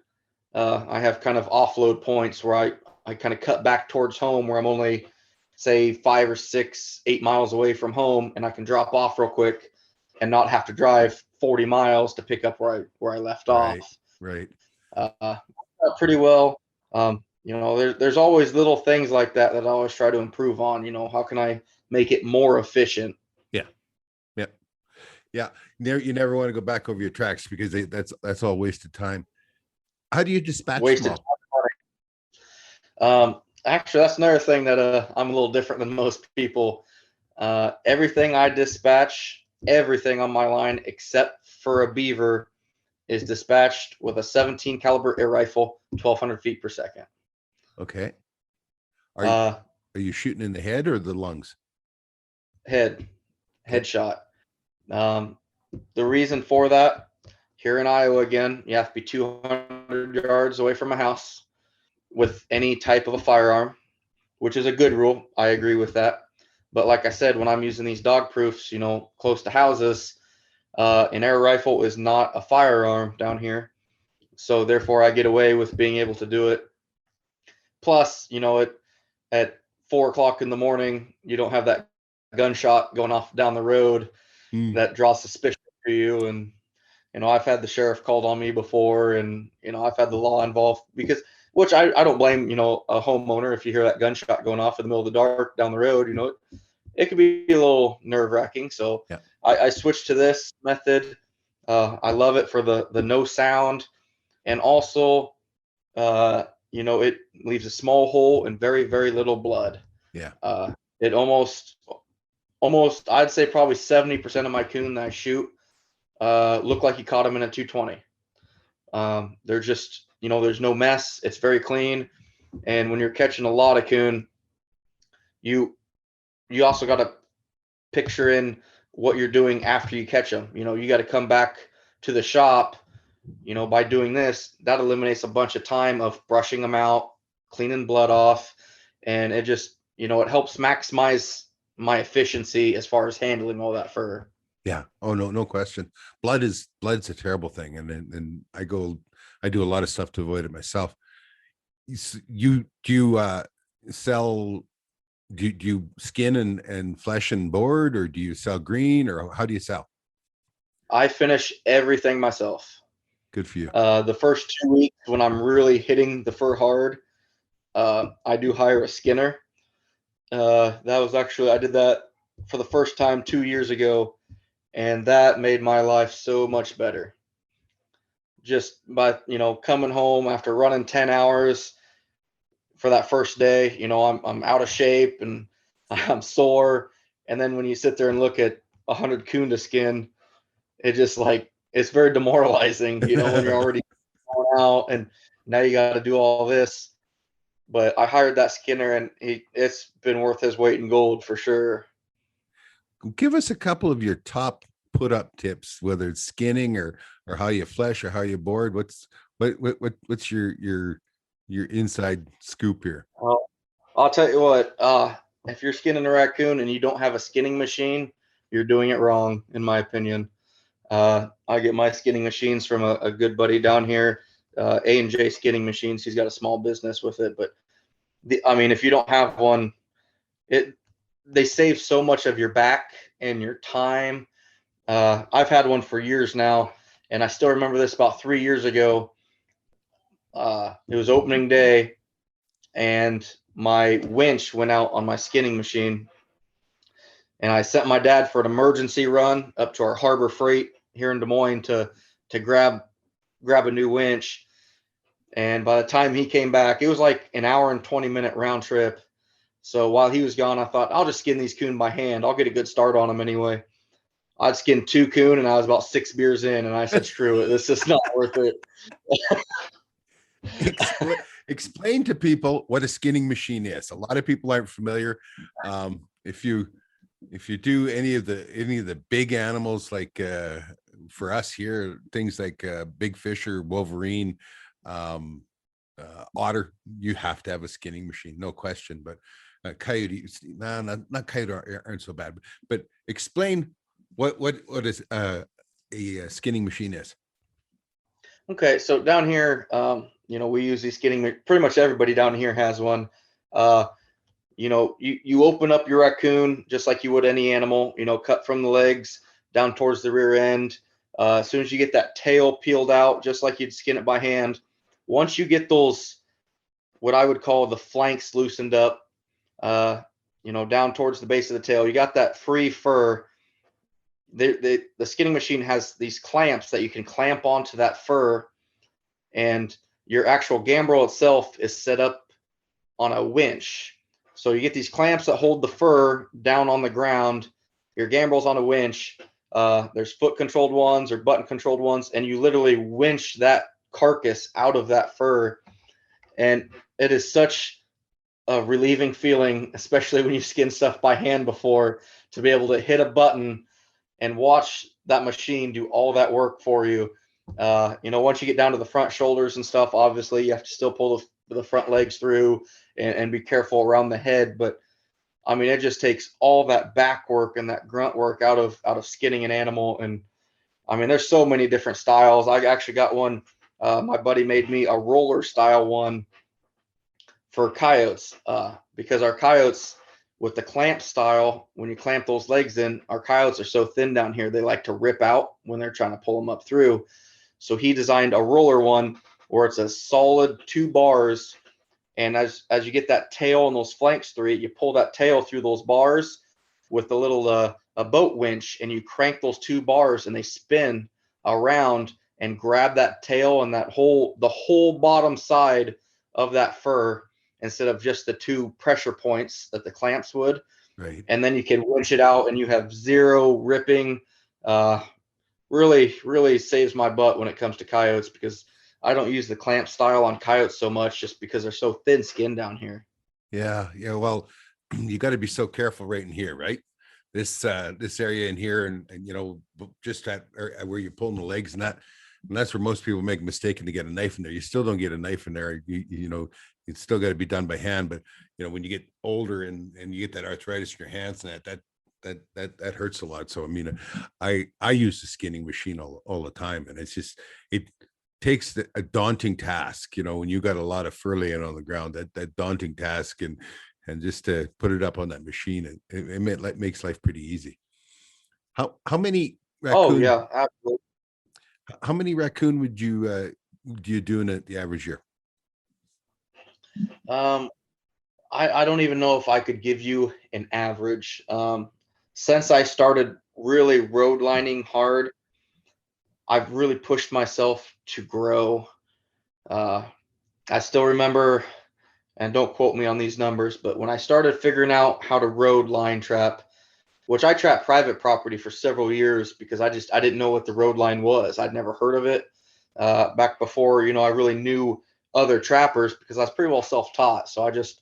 I have kind of offload points where I kind of cut back towards home, where I'm only say 5 or 6, 8 miles away from home, and I can drop off real quick and not have to drive 40 miles to pick up where I left off. Right. Pretty well. There's always little things like that I always try to improve on. How can I make it more efficient? Yeah. You never want to go back over your tracks because that's all wasted time. How do you dispatch Wasted time. Actually, that's another thing that I'm a little different than most people. Everything I dispatch, everything on my line except for a beaver, is dispatched with a 17 caliber air rifle, 1,200 feet per second. Okay. Are you shooting in the head or the lungs? Headshot. The reason for that, here in Iowa, again, you have to be 200 yards away from a house with any type of a firearm, which is a good rule. I agree with that. But like I said, when I'm using these dog proofs, close to houses, an air rifle is not a firearm down here. So therefore I get away with being able to do it. Plus, at 4:00 in the morning, you don't have that gunshot going off down the road that draws suspicion to you. And, I've had the sheriff called on me before, and, I've had the law involved which I don't blame, a homeowner. If you hear that gunshot going off in the middle of the dark down the road, it could be a little nerve wracking. So yeah. I switched to this method. I love it for the no sound. And also, it leaves a small hole and very, very little blood. Yeah. It almost, I'd say probably 70% of my coon that I shoot look like you caught them in a 220. They're just, there's no mess. It's very clean. And when you're catching a lot of coon, you also got to picture in what you're doing after you catch them. You got to come back to the shop. By doing this, that eliminates a bunch of time of brushing them out, cleaning blood off, and it just, it helps maximize my efficiency as far as handling all that fur. Yeah. Oh no question. Blood's a terrible thing, and I do a lot of stuff to avoid it myself. You sell? Do you skin and flesh and board, or do you sell green, or how do you sell? I finish everything myself. Good for you. The first 2 weeks when I'm really hitting the fur hard, I do hire a skinner. That was actually, I did that for the first time 2 years ago, and that made my life so much better. Just by, coming home after running 10 hours for that first day, I'm out of shape and I'm sore. And then when you sit there and look at 100 coon to skin, it just like, it's very demoralizing, you know, when you're already going out and now you got to do all this. But I hired that skinner, and it's been worth his weight in gold for sure. Give us a couple of your top put up tips, whether it's skinning or how you flesh or how you board. What's your inside scoop here? Well, I'll tell you what, if you're skinning a raccoon and you don't have a skinning machine, you're doing it wrong, in my opinion. I get my skinning machines from a good buddy down here, A&J Skinning Machines. He's got a small business with it, but I mean, if you don't have one, they save so much of your back and your time. I've had one for years now, and I still remember this about 3 years ago. It was opening day, and my winch went out on my skinning machine, and I sent my dad for an emergency run up to our Harbor Freight here in Des Moines to grab a new winch. And by the time he came back, it was like an hour and 20-minute round trip. So while he was gone, I thought, I'll just skin these coon by hand. I'll get a good start on them anyway. I'd skinned 2 coon, and I was about 6 beers in, and I said, screw it. This is not worth it. Explain to people what a skinning machine is. A lot of people aren't familiar. If you do any of the big animals, like for us here, things like big fish or wolverine, otter, you have to have a skinning machine, no question. But coyote, not coyote aren't so bad. But explain what is a skinning machine is. Okay, so down here, we use these skinning. Pretty much everybody down here has one. You open up your raccoon just like you would any animal. Cut from the legs down towards the rear end. As soon as you get that tail peeled out, just like you'd skin it by hand. Once you get those, what I would call the flanks loosened up, down towards the base of the tail, you got that free fur. The skinning machine has these clamps that you can clamp onto that fur, and your actual gambrel itself is set up on a winch. So you get these clamps that hold the fur down on the ground. Your gambrel's on a winch. There's foot controlled ones or button controlled ones, and you literally winch that carcass out of that fur. And it is such a relieving feeling, especially when you skin stuff by hand before, to be able to hit a button and watch that machine do all that work for you. Once you get down to the front shoulders and stuff, obviously you have to still pull the front legs through and be careful around the head. But I mean, it just takes all that back work and that grunt work out of skinning an animal. And I mean, there's so many different styles. I actually got one. My buddy made me a roller style one for coyotes, because our coyotes, with the clamp style, when you clamp those legs in, our coyotes are so thin down here, they like to rip out when they're trying to pull them up through. So he designed a roller one where it's a solid 2 bars. And as you get that tail and those flanks through it, you pull that tail through those bars with a little a boat winch, and you crank those 2 bars and they spin around and grab that tail and the whole bottom side of that fur, instead of just the 2 pressure points that the clamps would. Right. And then you can winch it out, and you have 0 ripping. Really, really saves my butt when it comes to coyotes, because I don't use the clamp style on coyotes so much, just because they're so thin skinned down here. Yeah. Well, you got to be so careful right in here, right? This area in here, and just where you're pulling the legs, and that's where most people make a mistake to get a knife in there. You still don't get a knife in there. It's still got to be done by hand. But when you get older and you get that arthritis in your hands, and that hurts a lot. So I mean, I use the skinning machine all the time, and it takes a daunting task. When you got a lot of fur laying on the ground, that daunting task, and just to put it up on that machine, it makes life pretty easy. How many raccoon? Oh yeah, absolutely. How many raccoon would you do you do in the average year? I don't even know if I could give you an average. Since I started really road lining hard, I've really pushed myself to grow. I still remember, and don't quote me on these numbers, but when I started figuring out how to road line trap, which I trapped private property for several years because I didn't know what the road line was. I'd never heard of it back before, I really knew other trappers because I was pretty well self-taught. So I just,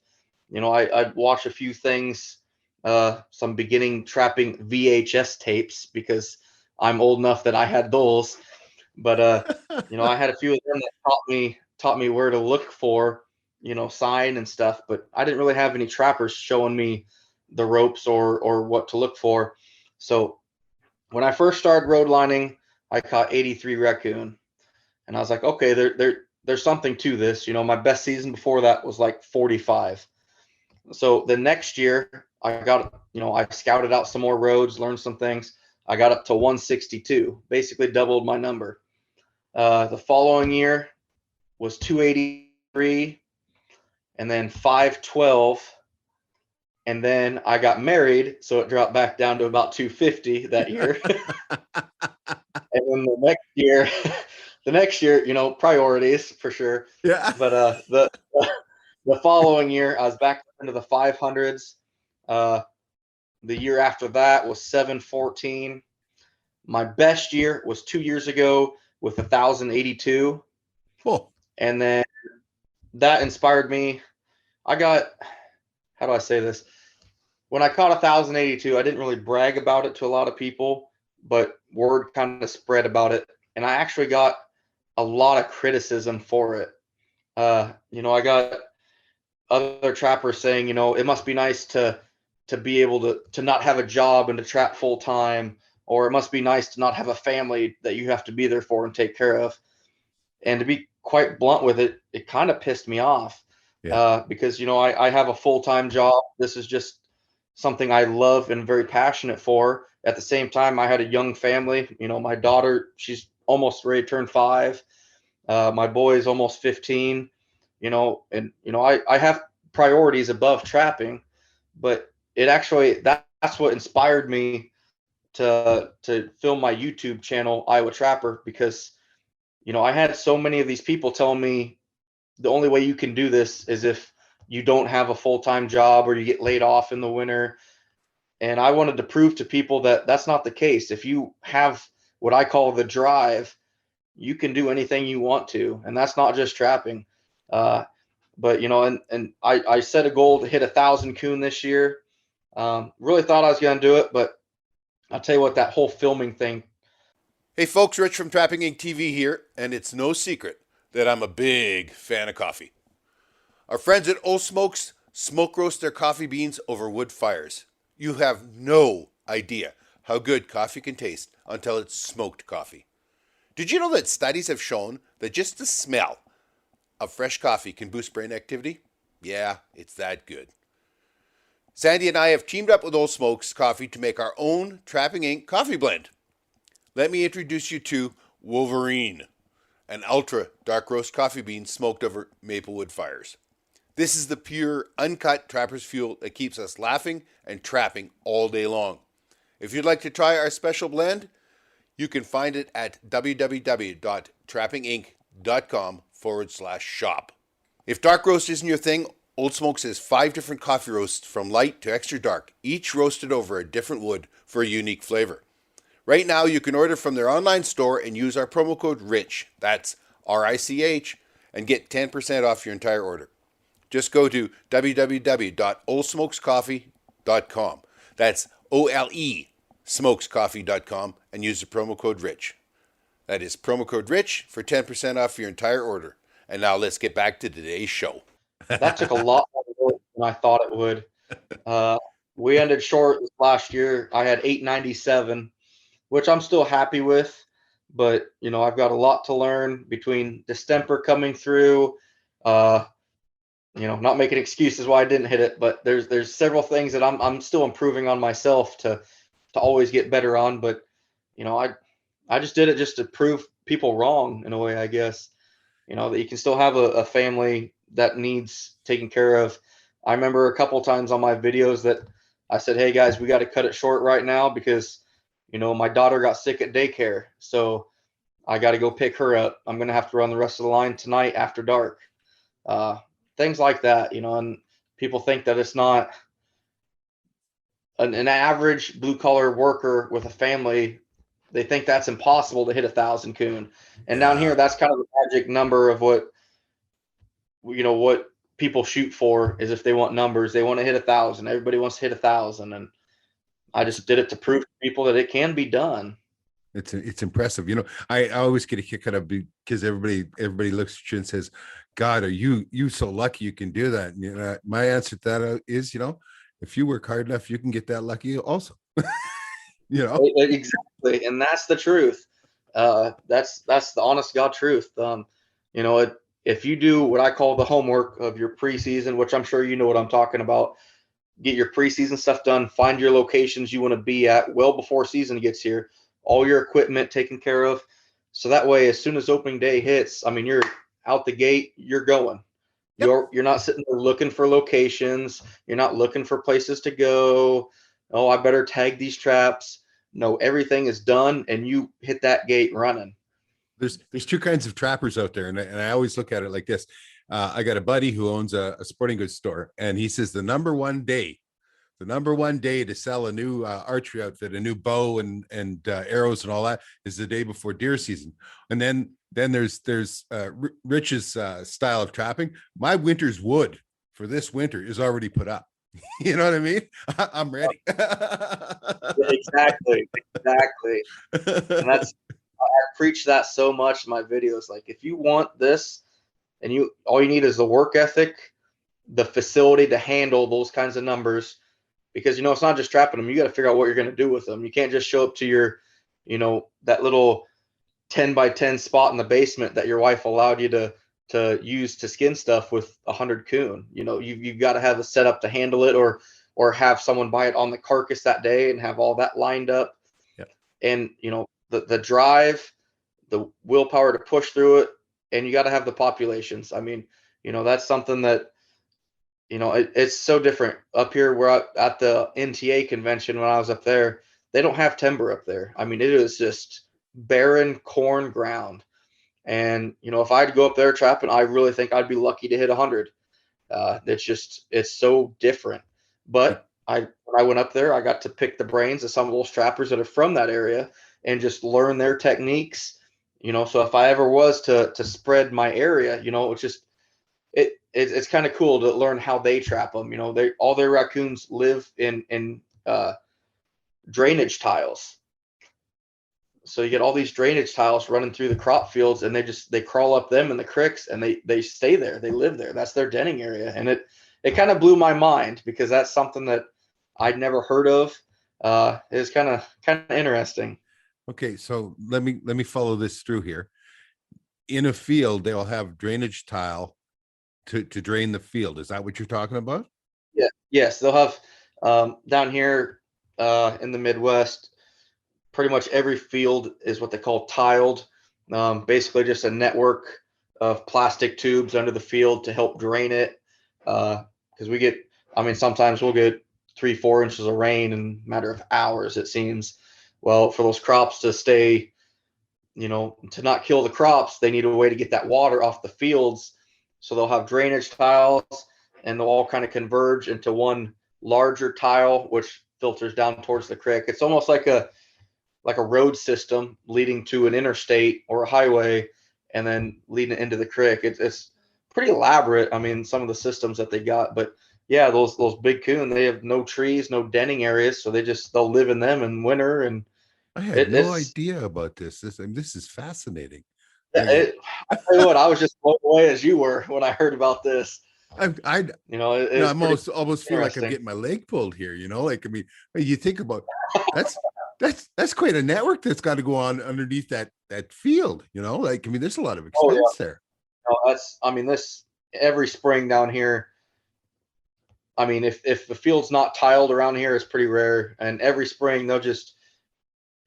I'd watch a few things, some beginning trapping VHS tapes because I'm old enough that I had those. But I had a few of them that taught me where to look for, sign and stuff. But I didn't really have any trappers showing me the ropes or what to look for. So when I first started road lining, I caught 83 raccoon, and I was like, okay, there's something to this. My best season before that was like 45. So the next year, I got, I scouted out some more roads, learned some things. I got up to 162, basically doubled my number. The following year was 283, and then 512. And then I got married, so it dropped back down to about 250 that year. And then the next year, priorities for sure. Yeah. But the following year, I was back into the 500s. The year after that was 714. My best year was 2 years ago with 1,082. Oh, And then that inspired me. How do I say this? When I caught 1,082, I didn't really brag about it to a lot of people, but word kind of spread about it. And I actually got a lot of criticism for it. I got other trappers saying, it must be nice to be able to not have a job and to trap full time, or it must be nice to not have a family that you have to be there for and take care of. And to be quite blunt with it, it kind of pissed me off. yeah. Because I have a full-time job. This is just something I love and very passionate for. At the same time, I had a young family. My daughter, she's almost ready to turn 5. My boy is almost 15. I have priorities above trapping, but that's what inspired me to film my YouTube channel, Iowa Trapper, because I had so many of these people telling me the only way you can do this is if you don't have a full-time job or you get laid off in the winter. And I wanted to prove to people that that's not the case. If you have what I call the drive, you can do anything you want to. And that's not just trapping. But and I set a goal to hit 1,000 coon this year. Really thought I was going to do it, but I'll tell you what, that whole filming thing. Hey folks, Rich from Trapping Inc. TV here, and it's no secret that I'm a big fan of coffee. Our friends at Old Smokes smoke roast their coffee beans over wood fires. You have no idea how good coffee can taste until it's smoked coffee. Did you know that studies have shown that just the smell of fresh coffee can boost brain activity? Yeah, it's that good. Sandy and I have teamed up with Old Smokes Coffee to make our own Trapping Inc. coffee blend. Let me introduce you to Wolverine, an ultra dark roast coffee bean smoked over maplewood fires. This is the pure, uncut trapper's fuel that keeps us laughing and trapping all day long. If you'd like to try our special blend, you can find it at www.trappinginc.com/shop. If dark roast isn't your thing, Old Smokes has 5 different coffee roasts from light to extra dark, each roasted over a different wood for a unique flavor. Right now, you can order from their online store and use our promo code RICH, that's RICH, and get 10% off your entire order. Just go to www.oldsmokescoffee.com. That's OLE smokescoffee.com and use the promo code RICH. That is promo code RICH for 10% off your entire order. And now let's get back to today's show. That took a lot more work than I thought it would. We ended short this last year. I had 897, which I'm still happy with, but I've got a lot to learn between distemper coming through, not making excuses why I didn't hit it, but there's several things that I'm still improving on myself to always get better on. But I just did it just to prove people wrong in a way, I guess. That you can still have a family that needs taken care of. I remember a couple times on my videos that I said, hey guys, we got to cut it short right now because my daughter got sick at daycare, so I got to go pick her up. I'm going to have to run the rest of the line tonight after dark. Things like that, and people think that it's not an average blue collar worker with a family, they think that's impossible to hit 1,000 coon. And down Yeah. here, that's kind of the magic number of what, what people shoot for is if they want numbers, they want to hit 1,000. Everybody wants to hit 1,000. And I It's just did it to prove to people that it can be done. it's impressive. I always get a kick out of because everybody looks at you and says, God, are you so lucky you can do that? And my answer to that is, if you work hard enough, you can get that lucky also. Exactly. And that's the truth. That's the honest God truth. If you do what I call the homework of your preseason, which I'm sure you know what I'm talking about, get your preseason stuff done, find your locations you want to be at well before season gets here, all your equipment taken care of. So that way, as soon as opening day hits, I mean, you're out the gate, you're going. Yep. You're not sitting there looking for locations. You're not looking for places to go. Oh, I better tag these traps. No, everything is done, and you hit that gate running. There's two kinds of trappers out there, and I always look at it like this. I got a buddy who owns a sporting goods store, and he says the number one day to sell a new archery outfit, a new bow and arrows and all that is the day before deer season. And then there's Rich's style of trapping. My winter's wood for this winter is already put up. You know what I mean? I'm ready. Exactly. And I preach that so much in my videos. Like, if you want this, and all you need is the work ethic, the facility to handle those kinds of numbers. Because it's not just trapping them. You got to figure out what you're going to do with them. You can't just show up to your, that little 10 by 10 spot in the basement that your wife allowed you to use to skin stuff with 100 coon. You've got to have a setup to handle it, or have someone buy it on the carcass that day and have all that lined up. Yep. And the drive, the willpower to push through it, and you got to have the populations. I mean, that's something that it's so different up here. We're at the NTA convention. When I was up there, they don't have timber up there. I mean, it is just barren corn ground. And, if I'd go up there trapping, I really think I'd be lucky to hit 100. It's so different. But when I went up there, I got to pick the brains of some of those trappers that are from that area and just learn their techniques. So if I ever was to spread my area, it's just, it's kind of cool to learn how they trap them. All their raccoons live in drainage tiles. So you get all these drainage tiles running through the crop fields, and they crawl up them in the creeks, and they stay there. They live there. That's their denning area. And it kind of blew my mind, because that's something that I'd never heard of. It's kind of interesting. Okay, so let me follow this through here. In a field, they'll have drainage tile to drain the field. Is that what you're talking about? Yeah. Yes, they'll have down here in the Midwest, pretty much every field is what they call tiled. Basically just a network of plastic tubes under the field to help drain it. Because sometimes we'll get 3-4 inches of rain in a matter of hours, it seems. Well, for those crops to stay, to not kill the crops, they need a way to get that water off the fields. So they'll have drainage tiles, and they'll all kind of converge into one larger tile, which filters down towards the creek. It's almost like a road system leading to an interstate or a highway, and then leading into the creek. It's pretty elaborate. I mean, some of the systems that they got, but yeah, those big coon, they have no trees, no denning areas, so they'll live in them in winter. And I had no idea about this. This is fascinating. I tell you what, I was just blown away as you were when I heard about this. I'm almost feel like I'm getting my leg pulled here. You think about that's quite a network that's got to go on underneath that field. There's a lot of expense there. No, this every spring down here. If the field's not tiled around here, it's pretty rare. And every spring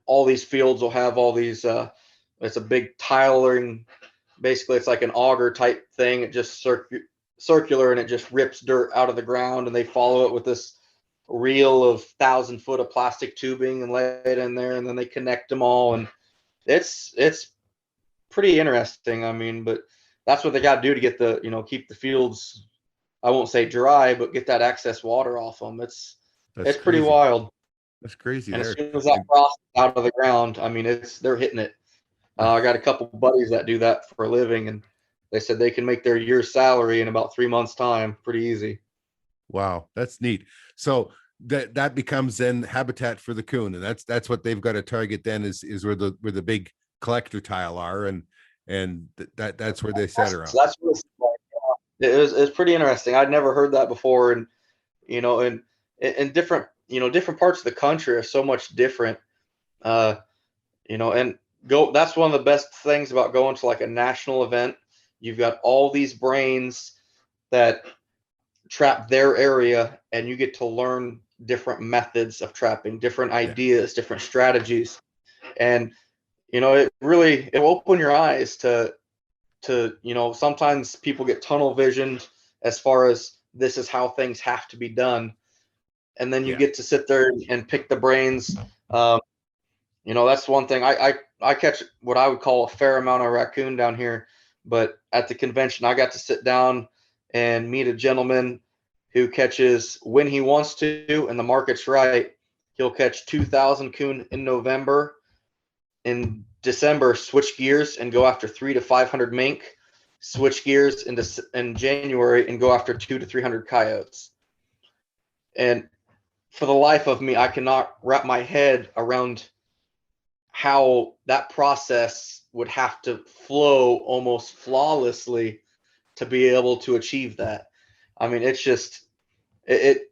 all these fields will have all these. It's a big tiling. Basically, it's like an auger type thing. It just circular, and it just rips dirt out of the ground, and they follow it with this reel of 1,000 foot of plastic tubing and lay it in there, and then they connect them all. And it's pretty interesting. But that's what they got to do to get keep the fields, I won't say dry, but get that excess water off them. That's It's pretty crazy. wild. That's crazy And as there. soon as that frost is out of the ground, I mean, they're hitting it. I got a couple buddies that do that for a living, and they said they can make their year's salary in about 3 months' time, pretty easy. Wow, that's neat. So that becomes then habitat for the coon, and that's what they've got to target then is where the big collector tile are, and that's where they set around. That's what it's like. It's pretty interesting. I'd never heard that before, and and different different parts of the country are so much different. Uh, and go. That's one of the best things about going to like a national event. You've got all these brains that trap their area, and you get to learn different methods of trapping, different ideas, different strategies, and it will open your eyes to sometimes people get tunnel visioned as far as this is how things have to be done, and then you get to sit there and pick the brains. That's one thing. I catch what I would call a fair amount of raccoon down here, but at the convention I got to sit down and meet a gentleman who catches when he wants to and the market's right. He'll catch 2,000 coon in November. In December, switch gears and go after 300 to 500 mink. Switch gears in January and go after 200 to 300 coyotes. And for the life of me, I cannot wrap my head around how that process would have to flow almost flawlessly to be able to achieve that. I mean, it's it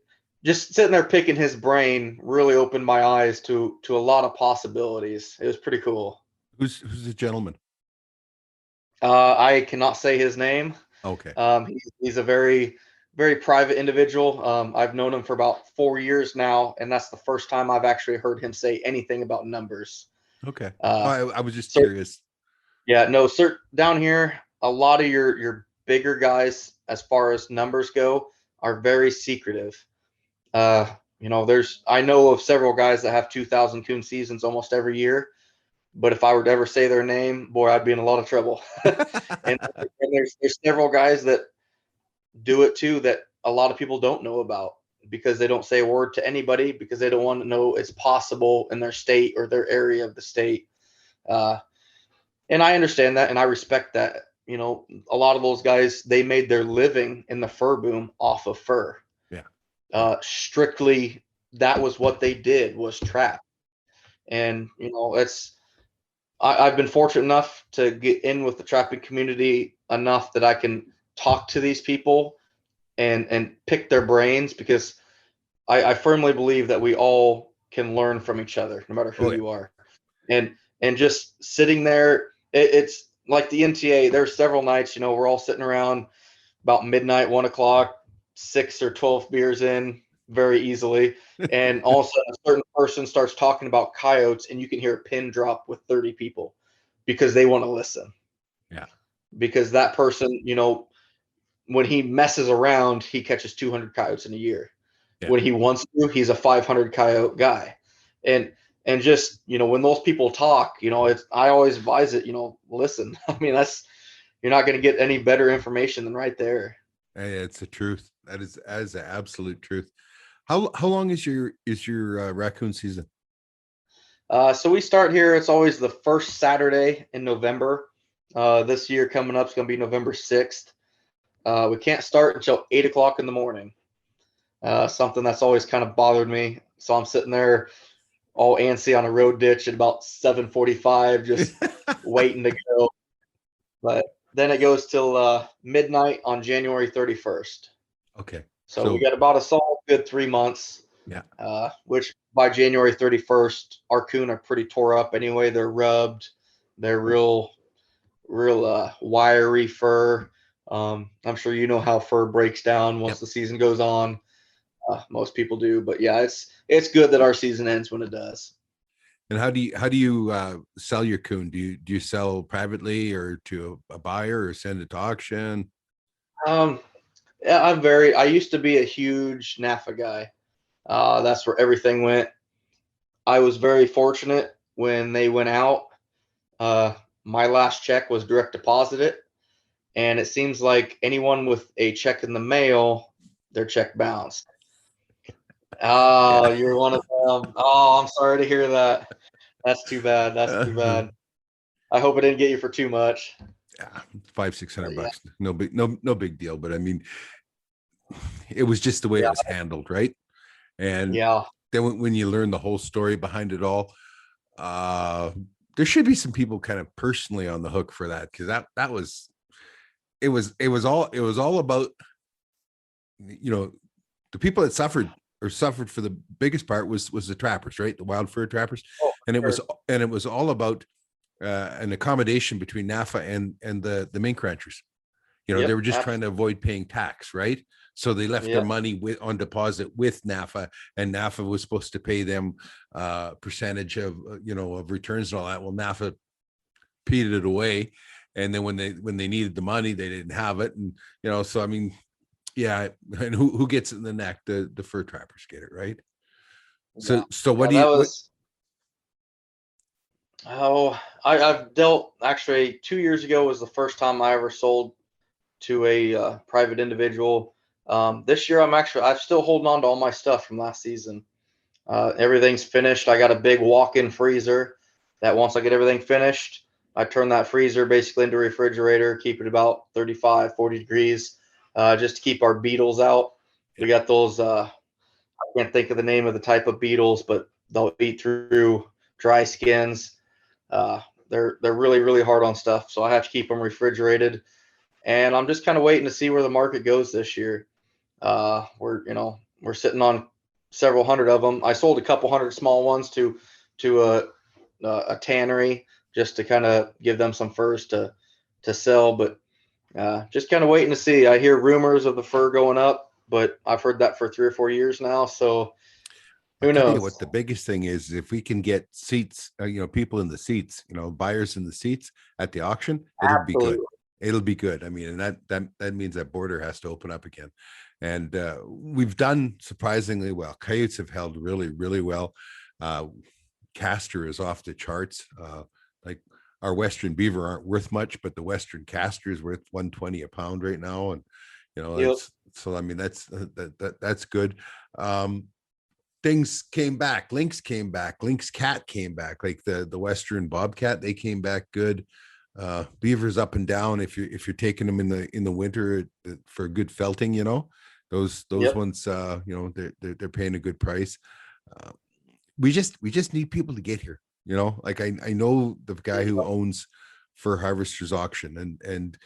just sitting there picking his brain really opened my eyes to a lot of possibilities. It was pretty cool. Who's the gentleman? I cannot say his name. Okay. He's a very, very private individual. I've known him for about 4 years now, and that's the first time I've actually heard him say anything about numbers. Okay. Uh, I was just so, curious. yeah, no, sir. Down here, a lot of your bigger guys, as far as numbers go, are very secretive. I know of several guys that have 2,000 coon seasons almost every year. But if I were to ever say their name, boy, I'd be in a lot of trouble. and there's several guys that do it too that a lot of people don't know about because they don't say a word to anybody because they don't want to know it's possible in their state or their area of the state. And I understand that and I respect that. A lot of those guys, they made their living in the fur boom off of fur. Strictly, that was what they did, was trap. And I've been fortunate enough to get in with the trapping community enough that I can talk to these people and pick their brains because I firmly believe that we all can learn from each other, no matter who you are. And just sitting there, it's like the NTA. There's several nights, we're all sitting around about midnight, 1 o'clock, 6 or 12 beers in very easily. And all of a sudden, a certain person starts talking about coyotes, and you can hear a pin drop with 30 people because they want to listen. Yeah. Because that person, when he messes around, he catches 200 coyotes in a year. Yeah. When he wants to, he's a 500 coyote guy. And just, when those people talk, I always advise it, listen. I mean, you're not going to get any better information than right there. Hey, it's the truth. That is the absolute truth. How long is your raccoon season? So we start here. It's always the first Saturday in November. This year coming up is going to be November 6th. We can't start until 8 o'clock in the morning. Something that's always kind of bothered me. So I'm sitting there all antsy on a road ditch at about 7:45, just waiting to go. But then it goes till midnight on January 31st. Okay. So we got about a solid good 3 months. Yeah. Which by January 31st, our coon are pretty tore up anyway. They're rubbed. They're real wiry fur. I'm sure you know how fur breaks down once the season goes on. Most people do, but yeah, it's good that our season ends when it does. And how do you sell your coon? Do you sell privately or to a buyer or send it to auction? Yeah, I used to be a huge NAFA guy. That's where everything went. I was very fortunate when they went out. My last check was direct deposited, and it seems like anyone with a check in the mail, their check bounced. Oh, Yeah. you're one of them. Oh, I'm sorry to hear that. That's too bad. That's too Uh, bad. I hope it didn't get you for too much. yeah, 500, But yeah, $600. No big deal. But I mean, it was just the way it yeah, was handled, right? And yeah. then when you learn the whole story behind it all, uh, there should be some people kind of personally on the hook for that, because that was it was all about, the people that suffered for the biggest part was the trappers, right? The wild fur trappers. Oh, And it for was sure. and it was all about an accommodation between NAFA and the mink ranchers. They Yep. were just trying to avoid paying tax, right? So they left their Yep. money on deposit with NAFA, and NAFA was supposed to pay them percentage of returns and all that. Well, NAFA peed it away, and then when they needed the money, they didn't have it, and so I mean, yeah, and who gets it in the neck? The fur trappers get it, right? Yeah. So what Yeah. do That you what? was. Oh, I've dealt actually 2 years ago was the first time I ever sold to a private individual. This year I'm still holding on to all my stuff from last season. Everything's finished. I got a big walk-in freezer that once I get everything finished, I turn that freezer basically into a refrigerator, keep it about 35, 40 degrees, just to keep our beetles out. Yeah, We got those, I can't think of the name of the type of beetles, but they'll eat through dry skins. Uh, they're really, really hard on stuff. So I have to keep them refrigerated. And I'm just kind of waiting to see where the market goes this year. We're sitting on several hundred of them. I sold a couple hundred small ones to a tannery just to kind of give them some furs to sell, but just kind of waiting to see. I hear rumors of the fur going up, but I've heard that for 3 or 4 years now. So I'll who tell you knows? what the biggest thing is: if we can get seats, people in the seats, buyers in the seats at the auction, it'll be good. Absolutely. It'll be good. I mean, and that means that border has to open up again. And we've done surprisingly well. Coyotes have held really, really well. Uh, Castor is off the charts. Like, our Western beaver aren't worth much, but the Western castor is worth 120 a pound right now. And Yep. that's, so I mean, that's good. Um, Things came back. Lynx came back. Lynx cat came back. Like the Western bobcat, they came back good. Beavers up and down. If you're taking them in the winter for a good felting, those Yep. ones, they're paying a good price. Uh, we just need people to get here. Like, I know the guy who owns Fur Harvesters Auction, and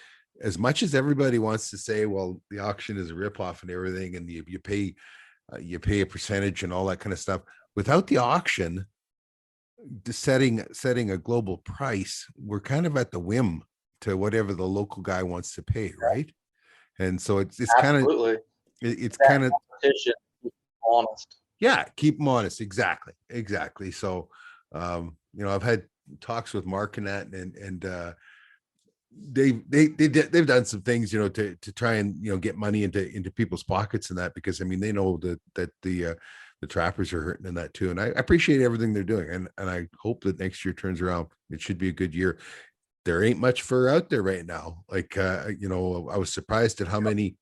as much as everybody wants to say, well, the auction is a ripoff and everything, and you pay a percentage and all that kind of stuff. Without the auction, setting a global price, we're kind of at the whim to whatever the local guy wants to pay, right? And so it's kind of Absolutely. it's That kind of competition, honest. yeah, keep them honest. Exactly. So I've had talks with Mark and that, and they've done some things, to try and get money into people's pockets and that, because I mean, they know that the trappers are hurting in that too, and I appreciate everything they're doing, and I hope that next year turns around. It should be a good year. There ain't much fur out there right now. Like, I was surprised at how many.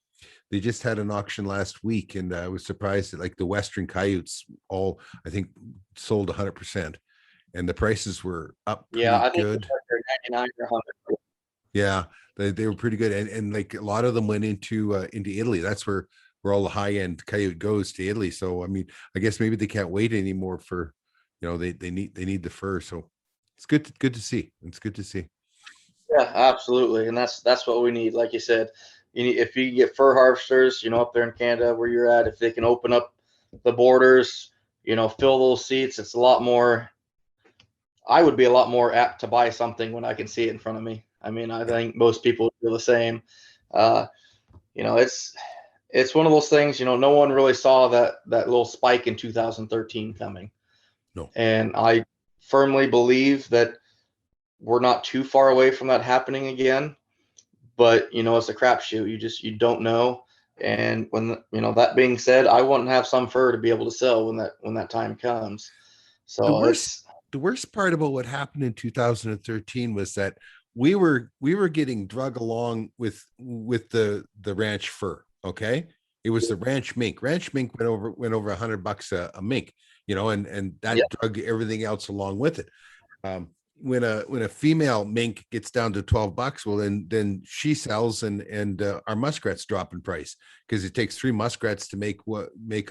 They just had an auction last week, and I was surprised that, like, the Western coyotes all, I think, sold 100%, and the prices were up Yeah, pretty I think good. they're 99 or 100. Yeah, they were pretty good, and like, a lot of them went into Italy. That's where all the high end coyote goes, to Italy. So I mean, I guess maybe they can't wait anymore for, they need the fur. So it's good to see. It's good to see. Yeah, absolutely, and that's what we need. Like you said, if you get fur harvesters, up there in Canada where you're at, if they can open up the borders, fill those seats, it's a lot more. I would be a lot more apt to buy something when I can see it in front of me. I mean, I Yeah. think most people feel the same. Uh, it's one of those things. No one really saw that little spike in 2013 coming, No. and I firmly believe that we're not too far away from that happening again. But it's a crapshoot. You don't know. And when that being said, I want to have some fur to be able to sell when that time comes. The So worst it's the worst part about what happened in 2013 was that we were getting drug along with the ranch fur. Okay, It was the ranch mink. Ranch mink went over $100 a mink, and that drug everything else along with it. When a female mink gets down to $12, well, then she sells, and our muskrats drop in price because it takes 3 muskrats to make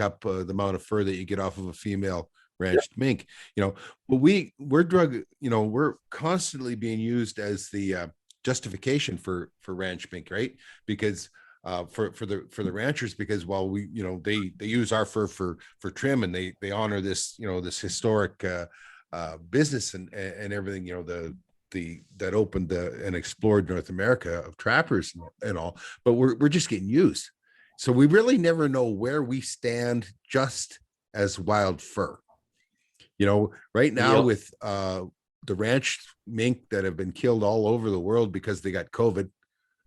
up the amount of fur that you get off of a female ranched mink. But we're constantly being used as the justification for ranch mink, right? Because for the ranchers, because while they use our fur for trim, and they honor this this historic business and everything, that opened and explored North America of trappers and all, but we're just getting used. So we really never know where we stand just as wild fur. Right now with the ranch mink that have been killed all over the world because they got COVID.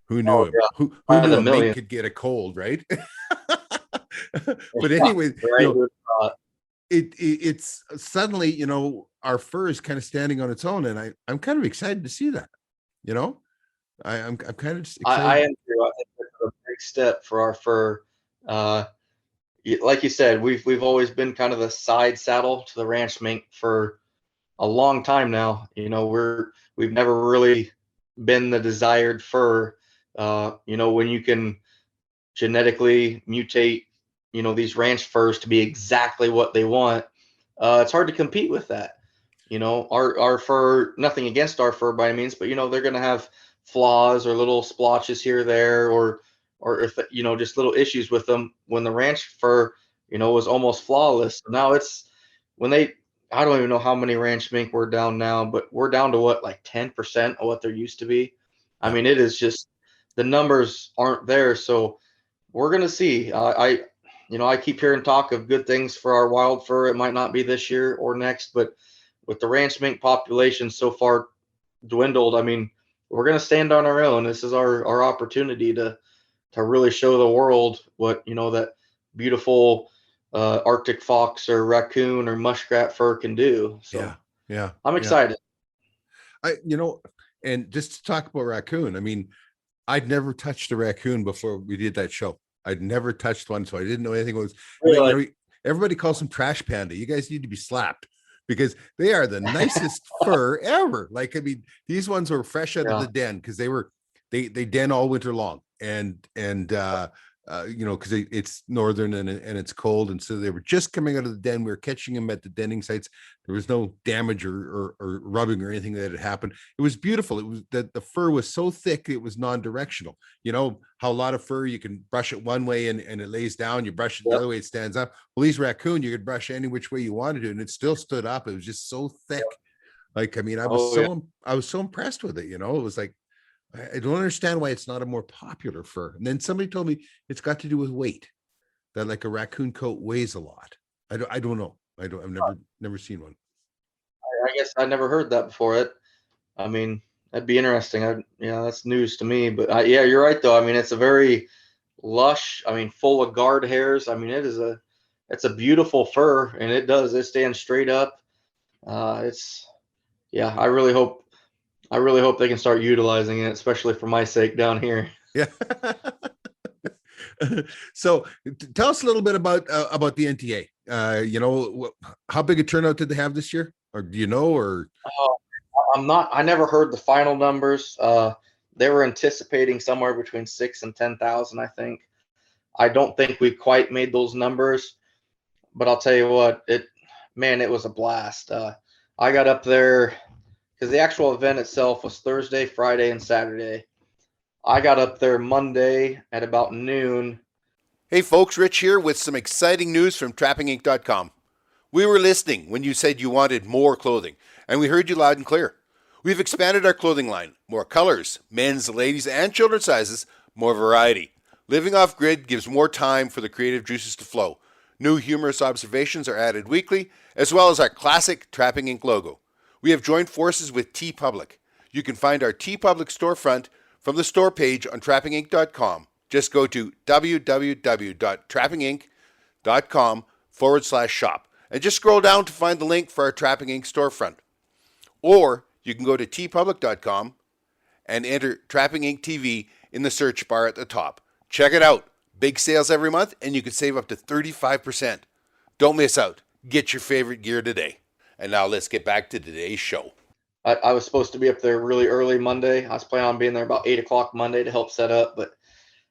Who knew him? Who knew a mink could get a cold, right? But anyway, it's suddenly, our fur is kind of standing on its own, and I'm kind of excited to see that. I'm kind of excited. I am too. I think it's a big step for our fur. Like you said, we've always been kind of the side saddle to the ranch mink for a long time now. We've never really been the desired fur. When you can genetically mutate, these ranch furs to be exactly what they want, it's hard to compete with that. Our fur, nothing against our fur by any means, but they're going to have flaws or little splotches here or there, or if just little issues with them. When the ranch fur was almost flawless, now I don't even know how many ranch mink we're down now, but we're down to what, like 10% of what there used to be. I mean, it is just, the numbers aren't there. So we're gonna see. I keep hearing talk of good things for our wild fur. It might not be this year or next, but with the ranch mink population so far dwindled, I mean, we're gonna stand on our own. This is our opportunity to really show the world what that beautiful Arctic fox or raccoon or muskrat fur can do. So yeah, I'm excited. And just to talk about raccoon, I mean, I'd never touched a raccoon before we did that show. I'd never touched one, so I didn't know anything was. Really? Everybody calls them trash panda. You guys need to be slapped because they are the nicest fur ever. Like, I mean, these ones were fresh out of the den because they den all winter long, and because it's northern and it's cold, and so they were just coming out of the den. We were catching them at the denning sites. There was no damage or rubbing or anything that had happened. It was beautiful. It was that the fur was so thick it was non-directional. How a lot of fur, you can brush it one way and it lays down, you brush it the other way, it stands up. Well, these raccoon, you could brush any which way you wanted to and it still stood up. It was just so thick. Like, I mean, I was so impressed with it. It was like, I don't understand why it's not a more popular fur. And then somebody told me it's got to do with weight, that like a raccoon coat weighs a lot. I don't know. I've never seen one. I guess I never heard that before. I mean, that'd be interesting. That's news to me. But you're right though. I mean, it's a very lush. I mean, full of guard hairs. I mean, it's a beautiful fur, and it stands straight up. I really hope they can start utilizing it, especially for my sake down here. Yeah. So tell us a little bit about the NTA. How big a turnout did they have this year? Or do you know, or? I never heard the final numbers. They were anticipating somewhere between 6,000 and 10,000, I think. I don't think we quite made those numbers, but I'll tell you what, it was a blast. I got up there because the actual event itself was Thursday, Friday, and Saturday. I got up there Monday at about noon. Hey folks, Rich here with some exciting news from trappinginc.com. We were listening when you said you wanted more clothing, and we heard you loud and clear. We've expanded our clothing line, more colors, men's, ladies, and children's sizes, more variety. Living off grid gives more time for the creative juices to flow. New humorous observations are added weekly, as well as our classic Trapping Inc. logo. We have joined forces with TeePublic. You can find our TeePublic storefront from the store page on trappinginc.com. Just go to www.trappinginc.com/shop and just scroll down to find the link for our Trapping Inc. storefront. Or you can go to teepublic.com and enter Trapping Inc. TV in the search bar at the top. Check it out. Big sales every month, and you can save up to 35%. Don't miss out. Get your favorite gear today. And now let's get back to today's show. I was supposed to be up there really early Monday. I was planning on being there about 8 o'clock Monday to help set up, but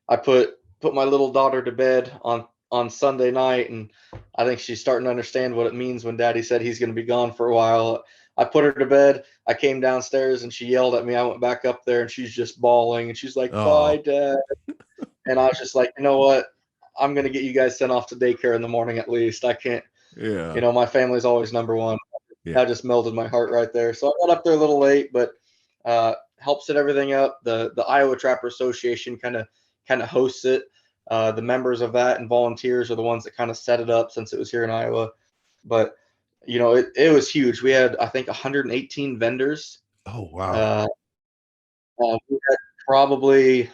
I put my little daughter to bed on Sunday night, and I think she's starting to understand what it means when Daddy said he's going to be gone for a while. I put her to bed. I came downstairs and she yelled at me. I went back up there and she's just bawling and she's like, "Bye, Dad." And I was just like, you know what? I'm going to get you guys sent off to daycare in the morning at least. I can't, Yeah. my family's always number one. Yeah. That just melted my heart right there. So I got up there a little late, but helped set everything up. The Iowa Trapper Association kind of hosts it. The members of that and volunteers are the ones that kind of set it up since it was here in Iowa. But it was huge. We had, I think, 118 vendors. Oh, wow. We had probably,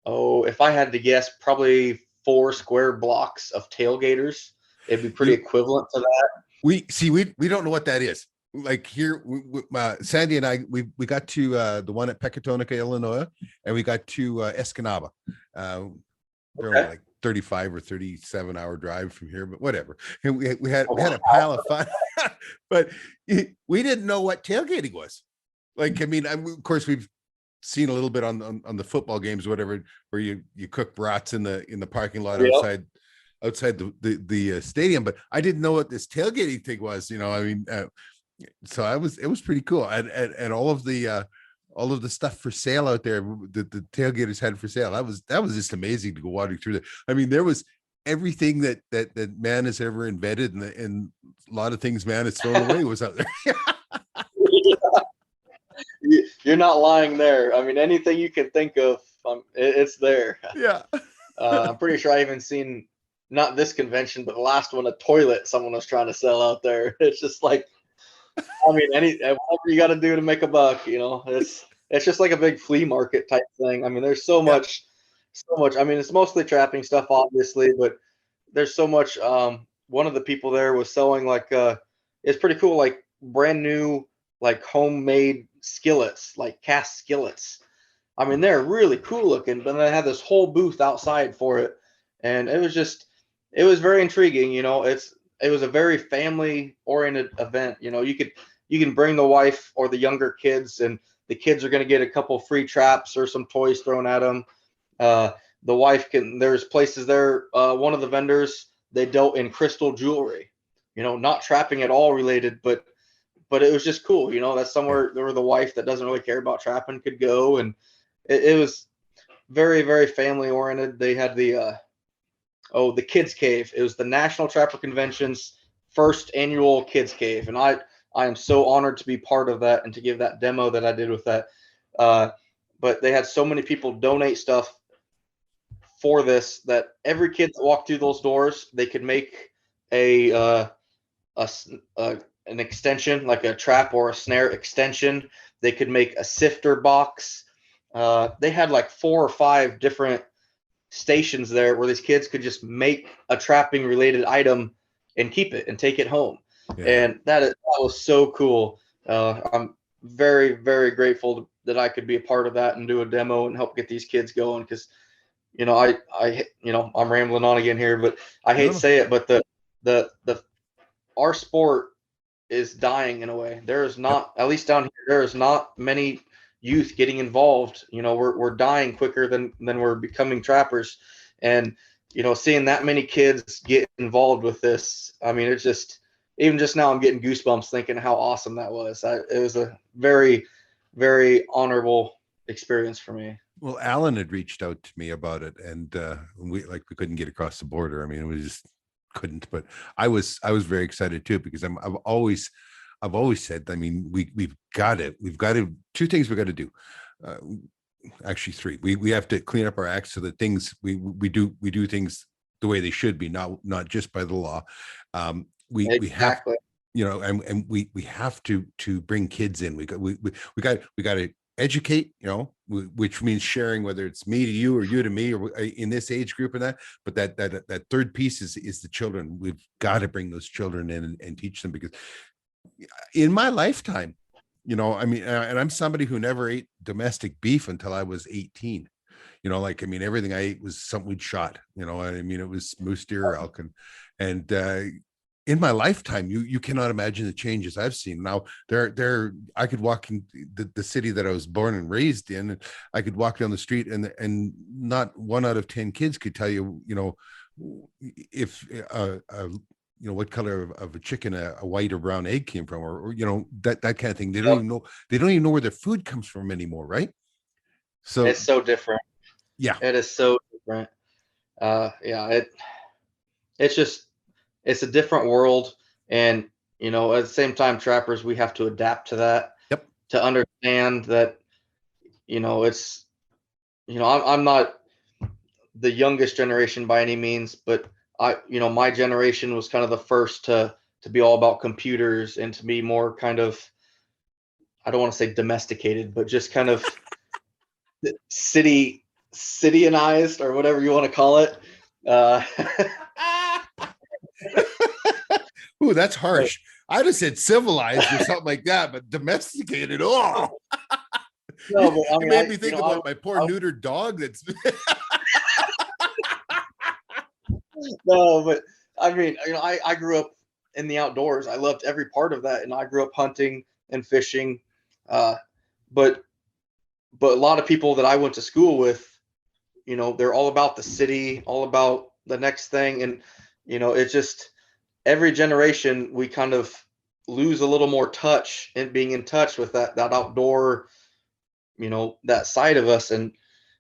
if I had to guess, probably 4 square blocks of tailgaters. It'd be pretty equivalent to that. We don't know what that is. Like here, Sandy and I, we got to the one at Pecatonica, Illinois, and we got to Escanaba. They're only like 35 or 37 hour drive from here, but whatever. And we had a pile of fun, but we didn't know what tailgating was. Like, I mean, of course, we've seen a little bit on the football games, or whatever, where you cook brats in the parking lot outside the stadium, but I didn't know what this tailgating thing was. I mean, so it was pretty cool, and all of the stuff for sale out there the tailgaters had for sale. That was just amazing to go wandering through there. I mean, there was everything that man has ever invented, and a lot of things man has thrown away was out there. You're not lying there. I mean, anything you can think of, it's there. Yeah. I'm pretty sure I even seen, not this convention, but the last one, a toilet someone was trying to sell out there. It's just like, I mean, whatever you got to do to make a buck, it's just like a big flea market type thing. I mean, there's so much. I mean, it's mostly trapping stuff, obviously, but there's so much. One of the people there was selling it's pretty cool, like brand new, like homemade skillets, like cast skillets. I mean, they're really cool looking, but they had this whole booth outside for it. And it was very intriguing. It was a very family oriented event. You can bring the wife or the younger kids, and the kids are going to get a couple free traps or some toys thrown at them. The wife there's places there. One of the vendors, they dealt in crystal jewelry, not trapping at all related, but it was just cool. That's somewhere where the wife that doesn't really care about trapping could go. And it was very, very family oriented. They had the Kids Cave. It was the National Trapper Convention's first annual Kids Cave. And I am so honored to be part of that and to give that demo that I did with that. But they had so many people donate stuff for this that every kid that walked through those doors, they could make an extension, like a trap or a snare extension. They could make a sifter box. They had like 4 or 5 different stations there where these kids could just make a trapping related item and keep it and take it home. Yeah. And that was so cool. I'm very, very grateful that I could be a part of that and do a demo and help get these kids going. Cause I'm rambling on again here, but I hate to say it, but our sport is dying in a way. There is not, at least down here, there is not many youth getting involved. We're dying quicker than we're becoming trappers. And, seeing that many kids get involved with this, I mean, it's just, even just now I'm getting goosebumps thinking how awesome that was. It was a very, very honorable experience for me. Well, Alan had reached out to me about it, and we couldn't get across the border. I mean, we just couldn't, but I was very excited too, because I've always said, I mean, we've got to 2 things we got to do. Actually 3. We have to clean up our acts so that things we do things the way they should be, not just by the law. We have, and we have to bring kids in. We got to educate, which means sharing, whether it's me to you or you to me, or in this age group and that. But that third piece is the children. We've got to bring those children in and teach them, because in my lifetime, I mean, and I'm somebody who never ate domestic beef until I was 18. like, I mean, everything I ate was something we'd shot, I mean, it was moose, deer, elk, and in my lifetime, you cannot imagine the changes I've seen. Now I could walk in the city that I was born and raised in, and I could walk down the street and not 1 out of 10 kids could tell you, if what color of a chicken a white or brown egg came from, or that kind of thing. They don't even know. They don't even know where their food comes from anymore, right? So It's so different. yeah, It is so different. It's a different world. And, at the same time, trappers, we have to adapt to that. Yep. To understand that, I'm not the youngest generation by any means, but my generation was kind of the first to be all about computers and to be more kind of, I don't want to say domesticated, but just kind of cityanized, or whatever you want to call it. Ooh, that's harsh. I'd have said civilized or something like that, but domesticated. Oh, No, but I it mean, made me think about my poor I- neutered dog. That's No, but I mean, I grew up in the outdoors. I loved every part of that, and I grew up hunting and fishing. But a lot of people that I went to school with, they're all about the city, all about the next thing, and it's just every generation we kind of lose a little more touch and being in touch with that outdoor, that side of us, and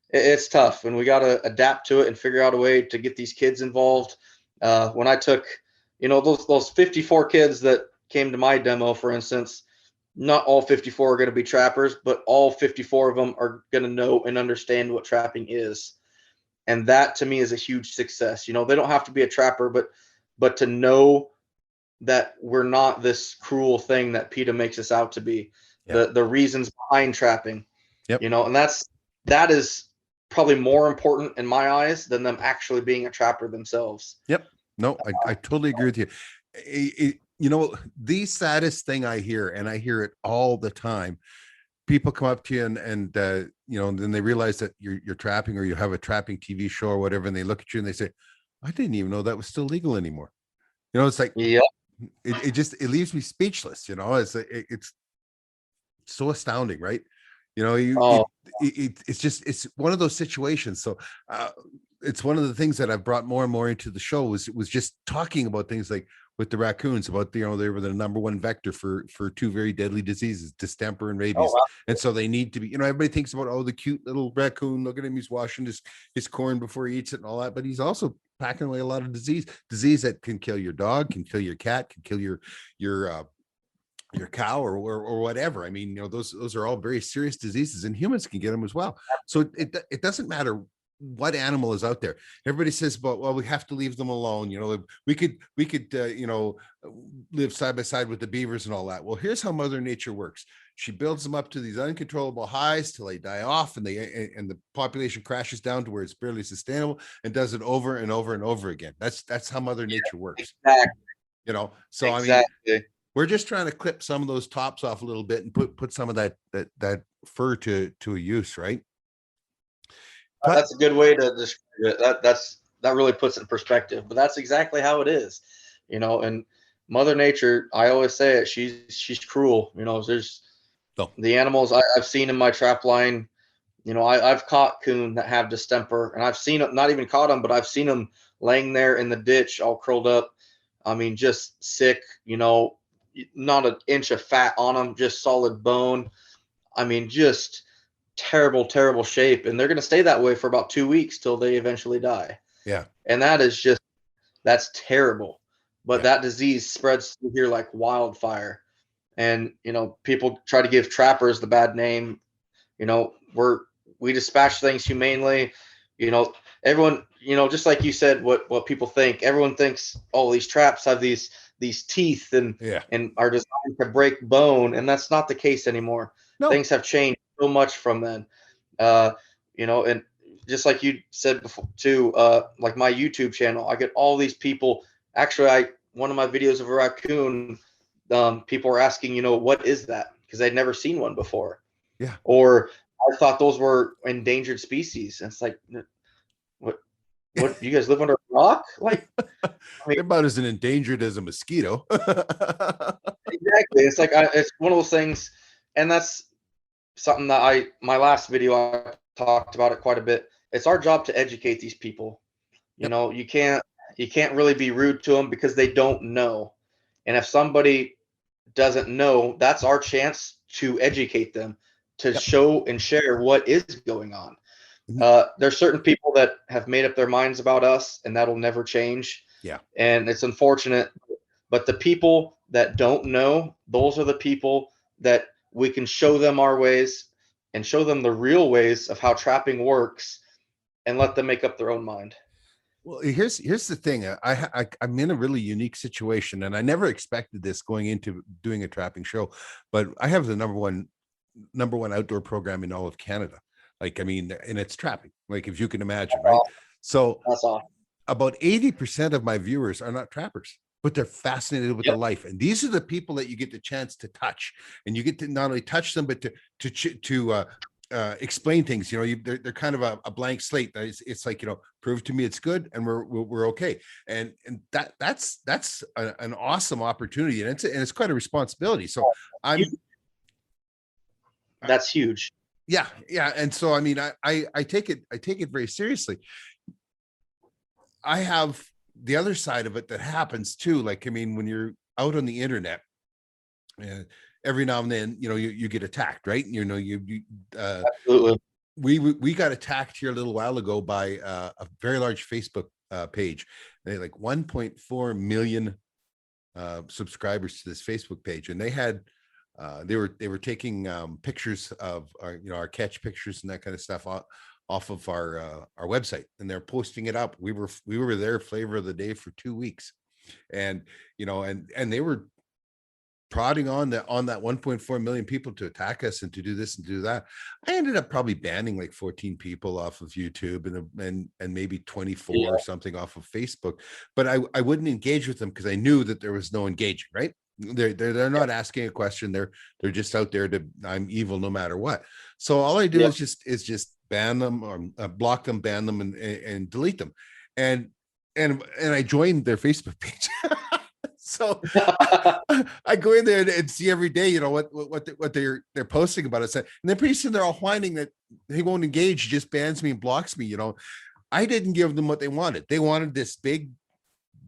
it's tough, and we got to adapt to it and figure out a way to get these kids involved. When I took, those 54 kids that came to my demo, for instance, not all 54 are going to be trappers, but all 54 of them are going to know and understand what trapping is. And that to me is a huge success. They don't have to be a trapper, but to know that we're not this cruel thing that PETA makes us out to be. Yep. The reasons behind trapping. Yep. And that is probably more important in my eyes than them actually being a trapper themselves. Yep. No, I totally agree with you. The saddest thing I hear, and I hear it all the time, people come up to you and then they realize that you're trapping, or you have a trapping TV show or whatever, and they look at you and they say, I didn't even know that was still legal anymore. It's like, Yep. it leaves me speechless. It's so astounding, right? It's one of those situations. So it's one of the things that I've brought more and more into the show was just talking about things like with the raccoons, about they were the number one vector for 2 very deadly diseases, distemper and rabies. Oh, wow. And so they need to be, everybody thinks about, the cute little raccoon, look at him, he's washing his corn before he eats it and all that, but he's also packing away a lot of disease that can kill your dog, can kill your cat, can kill your cow or whatever. I mean, those are all very serious diseases, and humans can get them as well. So it doesn't matter what animal is out there. Everybody says, but well, we have to leave them alone. We could live side by side with the beavers and all that. Well, here's how Mother Nature works. She builds them up to these uncontrollable highs till they die off, and the population crashes down to where it's barely sustainable, and does it over and over and over again. That's how Mother Nature works. Exactly. So Exactly. I mean, we're just trying to clip some of those tops off a little bit and put some of that fur to a use, right? That's a good way to describe it. That really puts it in perspective, but that's exactly how it is. And Mother Nature, I always say it, she's cruel. There's the animals I've seen in my trap line. I've caught coon that have distemper, and I've seen not even caught them, but I've seen them laying there in the ditch all curled up. I mean, just sick, not an inch of fat on them, just solid bone. I mean, just terrible, terrible shape. And they're going to stay that way for about 2 weeks till they eventually die. Yeah. And that's terrible. But that disease spreads through here like wildfire. And, people try to give trappers the bad name. We dispatch things humanely. Everyone, just like you said, what people think, everyone thinks, oh, these traps have these teeth and are designed to break bone. And that's not the case anymore. No. Things have changed so much from then. And just like you said before too, like my YouTube channel, I get all these people. Actually, one of my videos of a raccoon, people are asking, what is that? Because they'd never seen one before. Yeah. Or I thought those were endangered species. And it's like, what you guys live under a rock? Like, I mean, They're about as endangered as a mosquito. exactly. It's like it's one of those things, and that's something that my last video I talked about it quite a bit. It's our job to educate these people. You Yep. know, you can't really be rude to them because they don't know. And if somebody doesn't know, that's our chance to educate them, to Yep. show and share what is going on. Mhm. There's certain people that have made up their minds about us, and that'll never change. Yeah. And it's unfortunate, but the people that don't know, those are the people that we can show them our ways and show them the real ways of how trapping works, and let them make up their own mind. Well, here's the thing. I'm in a really unique situation, and I never expected this going into doing a trapping show, but I have the number one outdoor program in all of Canada. Like, I mean, and it's trapping, like, if you can imagine, right? So That's awesome. about 80% of my viewers are not trappers, but they're fascinated with the life. And these are the people that you get the chance to touch, and you get to not only touch them, but to explain things. You know, they're kind of a blank slate. It's like, you know, prove to me it's good, and we're okay. And that's an awesome opportunity, and it's quite a responsibility. So that's huge. Yeah. And so, I mean, I take it very seriously. I have the other side of it that happens too. Like, I mean, when you're out on the internet, every now and then, you know, you get attacked, right? You know, Absolutely. we got attacked here a little while ago by a very large Facebook page. They had like 1.4 million subscribers to this Facebook page, and they had they were taking pictures of our catch pictures and that kind of stuff off of our website, and they're posting it up. We were their flavor of the day for 2 weeks, and you know, and they were prodding on that 1.4 million people to attack us and to do this and do that. I ended up probably banning like 14 people off of YouTube and maybe 24 or something off of Facebook, but I wouldn't engage with them because I knew that there was no engaging, right? They're not asking a question. They're just out there to, I'm evil no matter what. So all I do is just ban them, or block them, ban them, and delete them. And I joined their Facebook page. So I go in there and see every day, you know, what they're posting about us. And then pretty soon they're all whining that he won't engage, just bans me and blocks me. You know, I didn't give them what they wanted. They wanted this big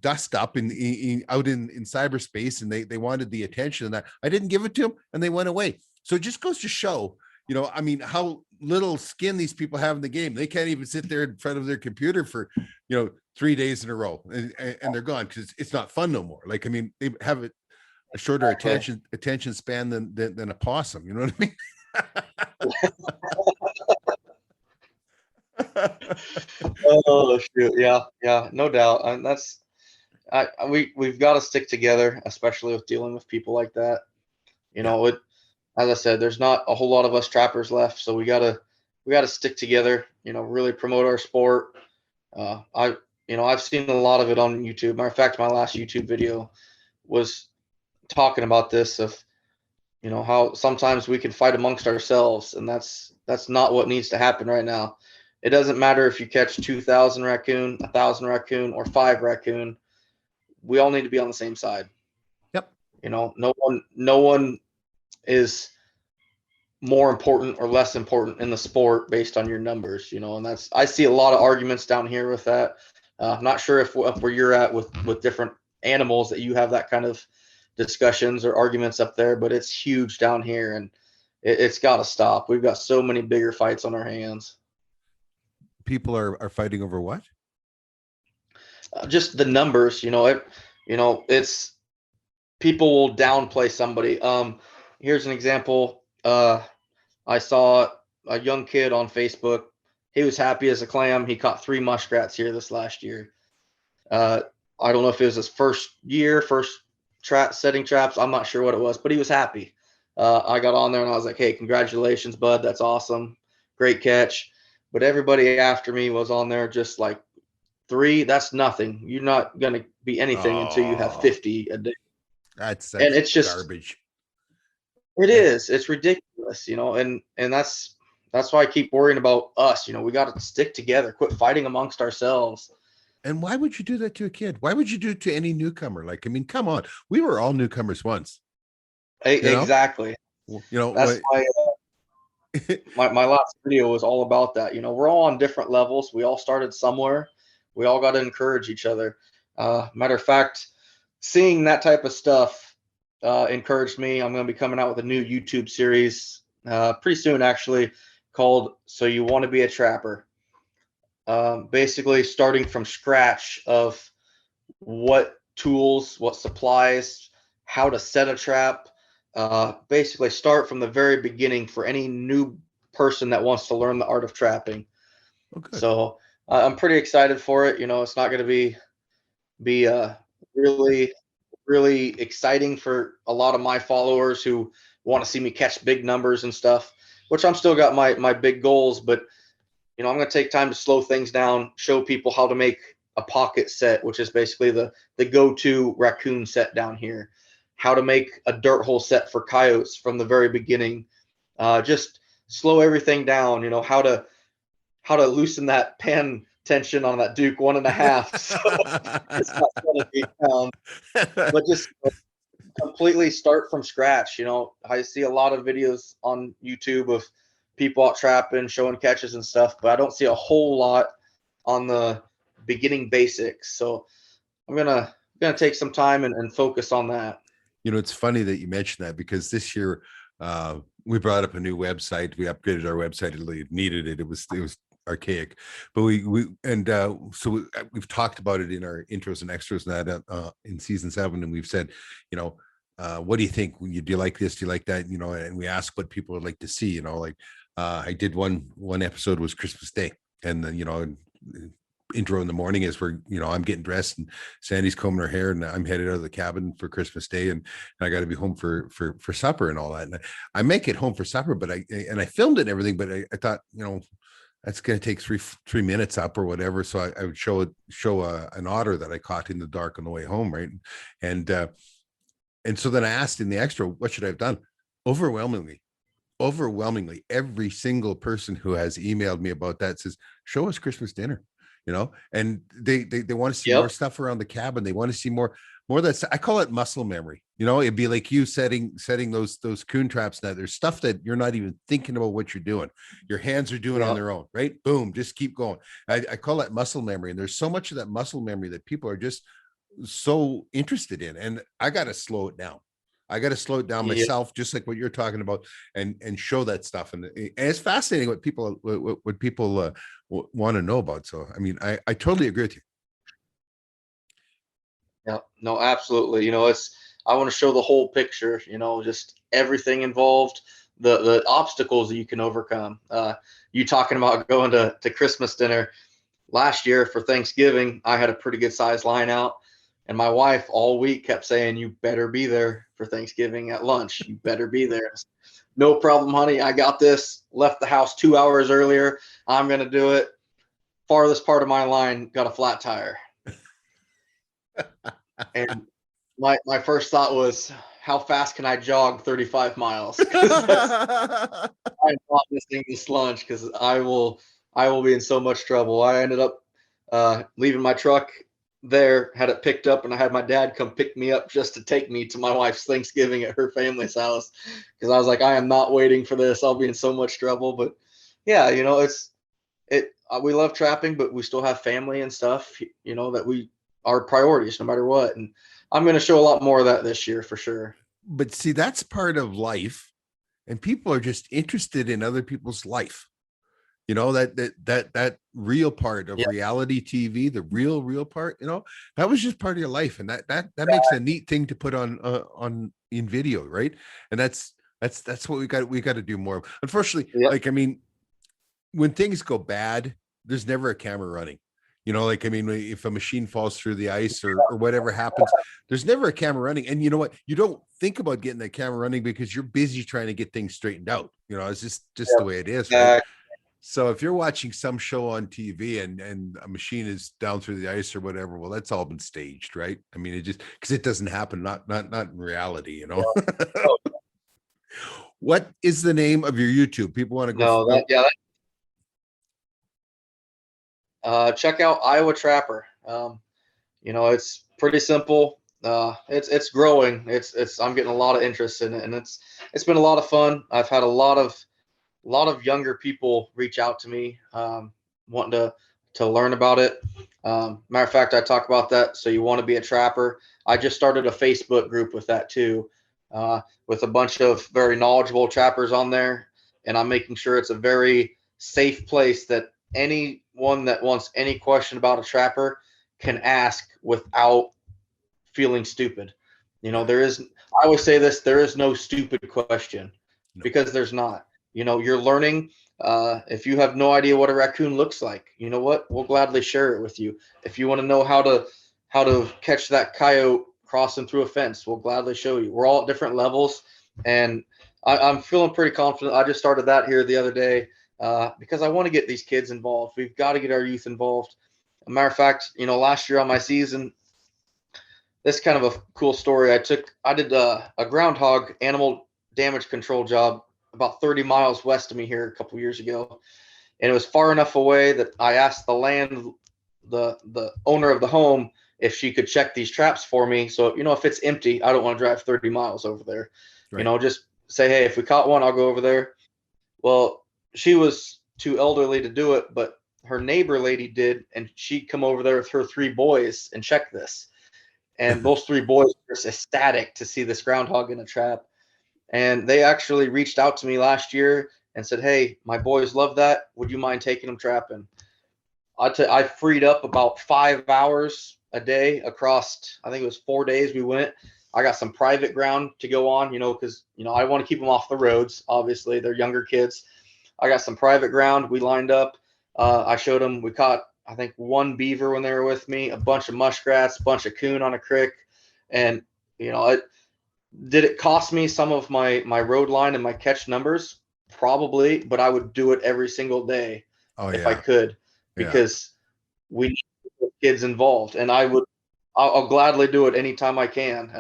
dust up out in cyberspace, and they wanted the attention, and that I didn't give it to them, and they went away. So it just goes to show, you know, I mean, how little skin these people have in the game. They can't even sit there in front of their computer for, you know, 3 days in a row, and they're gone because it's not fun no more. Like, I mean, they have a shorter attention span than a possum. You know what I mean? Oh shoot, yeah, no doubt. And that's we've got to stick together, especially with dealing with people like that. You know, as I said, there's not a whole lot of us trappers left, so we gotta stick together. You know, really promote our sport. I've seen a lot of it on YouTube. Matter of fact, my last YouTube video was talking about this, of, you know, how sometimes we can fight amongst ourselves, and that's not what needs to happen right now. It doesn't matter if you catch 2,000 raccoon, 1,000 raccoon, or 5 raccoon. We all need to be on the same side. Yep. You know, no one is more important or less important in the sport based on your numbers, you know, and I see a lot of arguments down here with that. I'm not sure if where you're at with different animals that you have that kind of discussions or arguments up there, but it's huge down here, and it's got to stop. We've got so many bigger fights on our hands. People are fighting over what? Just the numbers, you know, it's people will downplay somebody. Here's an example. I saw a young kid on Facebook. He was happy as a clam. He caught 3 muskrats here this last year. I don't know if it was his first setting traps. I'm not sure what it was, but he was happy. I got on there and I was like, "Hey, congratulations, bud. That's awesome. Great catch." But everybody after me was on there just like, 3, that's nothing. You're not going to be anything until you have 50 a day. That's And it's just garbage. It is. It's ridiculous, you know, and that's why I keep worrying about us. We got to stick together, quit fighting amongst ourselves. And why would you do that to a kid? Why would you do it to any newcomer? Like, I mean, come on, we were all newcomers once, you know, Exactly. That's why my last video was all about that. We're all on different levels. We all started somewhere. We all got to encourage each other. Matter of fact, seeing that type of stuff encouraged me. I'm going to be coming out with a new YouTube series pretty soon, actually, called "So You Want to Be a Trapper." Basically, starting from scratch of what tools, what supplies, how to set a trap. Basically, start from the very beginning for any new person that wants to learn the art of trapping. Okay. So I'm pretty excited for it. It's not going to be really really exciting for a lot of my followers who want to see me catch big numbers and stuff, which I'm still got my big goals, but I'm going to take time to slow things down, show people how to make a pocket set, which is basically the go-to raccoon set down here, how to make a dirt hole set for coyotes from the very beginning, just slow everything down, how to loosen that pan tension on that Duke 1.5 so it's not 7 feet pound, but just completely start from scratch. I see a lot of videos on YouTube of people out trapping, showing catches and stuff, but I don't see a whole lot on the beginning basics. So I'm gonna take some time and focus on that. It's funny that you mentioned that, because this year we brought up a new website. We upgraded our website. It needed it. It was archaic, but we've talked about it in our intros and extras and that in season 7, and we've said, what do you think? Do you like this? Do you like that? And we ask what people would like to see. Like I did one episode was Christmas Day, and then intro in the morning is where I'm getting dressed and Sandy's combing her hair and I'm headed out of the cabin for Christmas Day, and I got to be home for supper and all that. And I make it home for supper, but I filmed it and everything, but I thought that's going to take three minutes up or whatever. So I would show an otter that I caught in the dark on the way home, right? And so then I asked in the extra, what should I have done? Overwhelmingly, every single person who has emailed me about that says, show us Christmas dinner. And they want to see more stuff around the cabin. They want to see more that I call it muscle memory. It'd be like you setting those coon traps. Now there's stuff that you're not even thinking about what you're doing. Your hands are doing on their own, right? Boom, just keep going. I call that muscle memory. And there's so much of that muscle memory that people are just so interested in. And I got to slow it down. I got to slow it down myself, just like what you're talking about, and show that stuff. And it's fascinating what people want to know about. So, I mean, I totally agree with you. Yeah, no, absolutely. I want to show the whole picture, just everything involved, the obstacles that you can overcome. You talking about going to Christmas dinner last year for Thanksgiving, I had a pretty good sized line out. And my wife all week kept saying, you better be there for Thanksgiving at lunch. You better be there. No problem, honey. I got this. Left the house 2 hours earlier. I'm going to do it. Farthest part of my line got a flat tire. And my first thought was, how fast can I jog 35 miles? I'm not missing this lunch because I will be in so much trouble. I ended up leaving my truck there, had it picked up, and I had my dad come pick me up just to take me to my wife's Thanksgiving at her family's house, because I was like, I am not waiting for this. I'll be in so much trouble. But yeah, we love trapping, but we still have family and stuff, that we are priorities no matter what. And I'm going to show a lot more of that this year for sure. But see, that's part of life, and people are just interested in other people's life. That real part of reality TV, the real part, that was just part of your life. And that makes a neat thing to put on in video. Right. And that's what we got to do more of. Unfortunately, like, I mean, when things go bad, there's never a camera running, if a machine falls through the ice or whatever happens, there's never a camera running. And you know what? You don't think about getting that camera running because you're busy trying to get things straightened out. It's just the way it is. Right? So if you're watching some show on TV and a machine is down through the ice or whatever, well, that's all been staged, right? I mean, it just, because it doesn't happen, not in reality, What is the name of your YouTube? People want to go. No, check out Iowa Trapper. It's pretty simple. It's growing. I'm getting a lot of interest in it, and it's been a lot of fun. I've had a lot of younger people reach out to me, wanting to learn about it. Matter of fact, I talk about that. So you want to be a trapper? I just started a Facebook group with that too, with a bunch of very knowledgeable trappers on there, and I'm making sure it's a very safe place that anyone that wants any question about a trapper can ask without feeling stupid. I always say this, there is no stupid question, because there's not. You're learning. If you have no idea what a raccoon looks like, you know what? We'll gladly share it with you. If you want to know how to catch that coyote crossing through a fence, we'll gladly show you. We're all at different levels, and I'm feeling pretty confident. I just started that here the other day, because I want to get these kids involved. We've got to get our youth involved. A matter of fact, last year on my season, this is kind of a cool story. I did a groundhog animal damage control job about 30 miles west of me here a couple years ago, and it was far enough away that I asked the owner of the home if she could check these traps for me. So if it's empty, I don't want to drive 30 miles over there. Right. Just say, hey, if we caught one, I'll go over there. Well, she was too elderly to do it, but her neighbor lady did, and she'd come over there with her 3 boys and check this. And those 3 boys were just ecstatic to see this groundhog in a trap. And they actually reached out to me last year and said, hey, my boys love that. Would you mind taking them trapping? I freed up about 5 hours a day across, I think it was 4 days we went. I got some private ground to go on, because, I want to keep them off the roads. Obviously, they're younger kids. I got some private ground. We lined up. I showed them. We caught, I think, 1 beaver when they were with me, a bunch of muskrats, a bunch of coon on a creek. And, did it cost me some of my road line and my catch numbers? Probably, but I would do it every single day if I could, because we need to get kids involved. And I'll gladly do it anytime I can.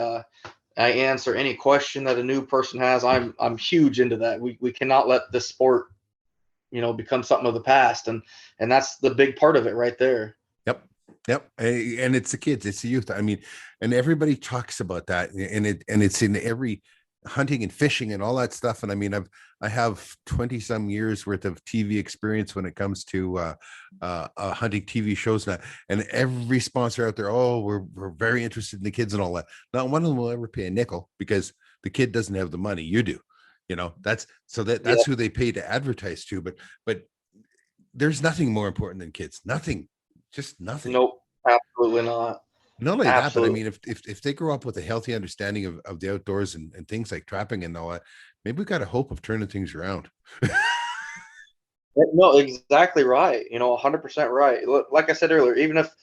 I answer any question that a new person has. I'm huge into that. We cannot let this sport, become something of the past, and that's the big part of it right there. Yep. And it's the kids, it's the youth. I mean, and everybody talks about that, and it's in every hunting and fishing and all that stuff. And I mean, I have 20 some years worth of TV experience when it comes to hunting TV shows now. And every sponsor out there, oh, we're very interested in the kids and all that. Not one of them will ever pay a nickel, because the kid doesn't have the money. You do. That's who they pay to advertise to. But there's nothing more important than kids. Nothing. Just nothing. Nope, absolutely not. Not only that, but I Absolutely. mean, if they grow up with a healthy understanding of the outdoors and things like trapping and all that, maybe we've got a hope of turning things around. No, exactly right. 100% right. Like I said earlier, even if,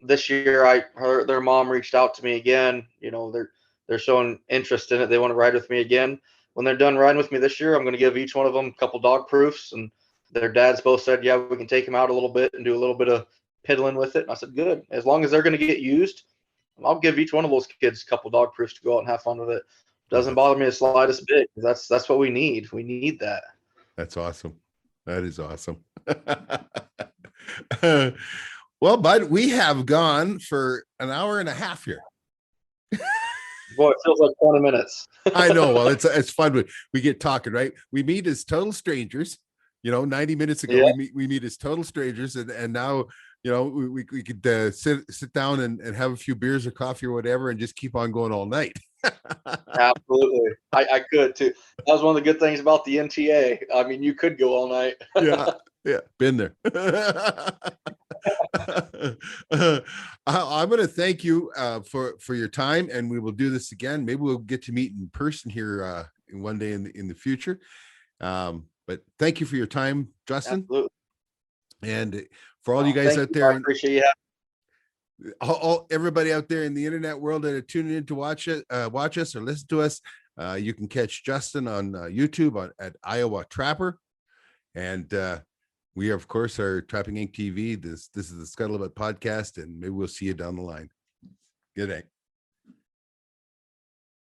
this year their mom reached out to me again, they're showing interest in it. They want to ride with me again. When they're done riding with me this year, I'm going to give each one of them a couple dog proofs, and their dads both said, yeah, we can take them out a little bit and do a little bit of piddling with it. And I said, good. As long as they're going to get used, I'll give each one of those kids a couple dog proofs to go out and have fun with it. Doesn't bother me the slightest bit. That's what we need. We need that. That's awesome. That is awesome. Well, bud, we have gone for an hour and a half here. Boy, it feels like 20 minutes. I know. Well, it's fun. We get talking, right? We meet as total strangers. 90 minutes ago, we meet as total strangers, and now, we could sit down and have a few beers or coffee or whatever, and just keep on going all night. Absolutely. I could too. That was one of the good things about the NTA. I mean, you could go all night. Yeah, been there. I'm going to thank you for your time, and we will do this again. Maybe we'll get to meet in person here one day in the future. But thank you for your time, Justin. Absolutely. And for all you guys out there, I appreciate you. All everybody out there in the internet world that are tuning in to watch us or listen to us, you can catch Justin on YouTube at Iowa Trapper, and we of course are Trapping Inc. TV. This is the Scuttlebutt podcast, and maybe we'll see you down the line. Good day.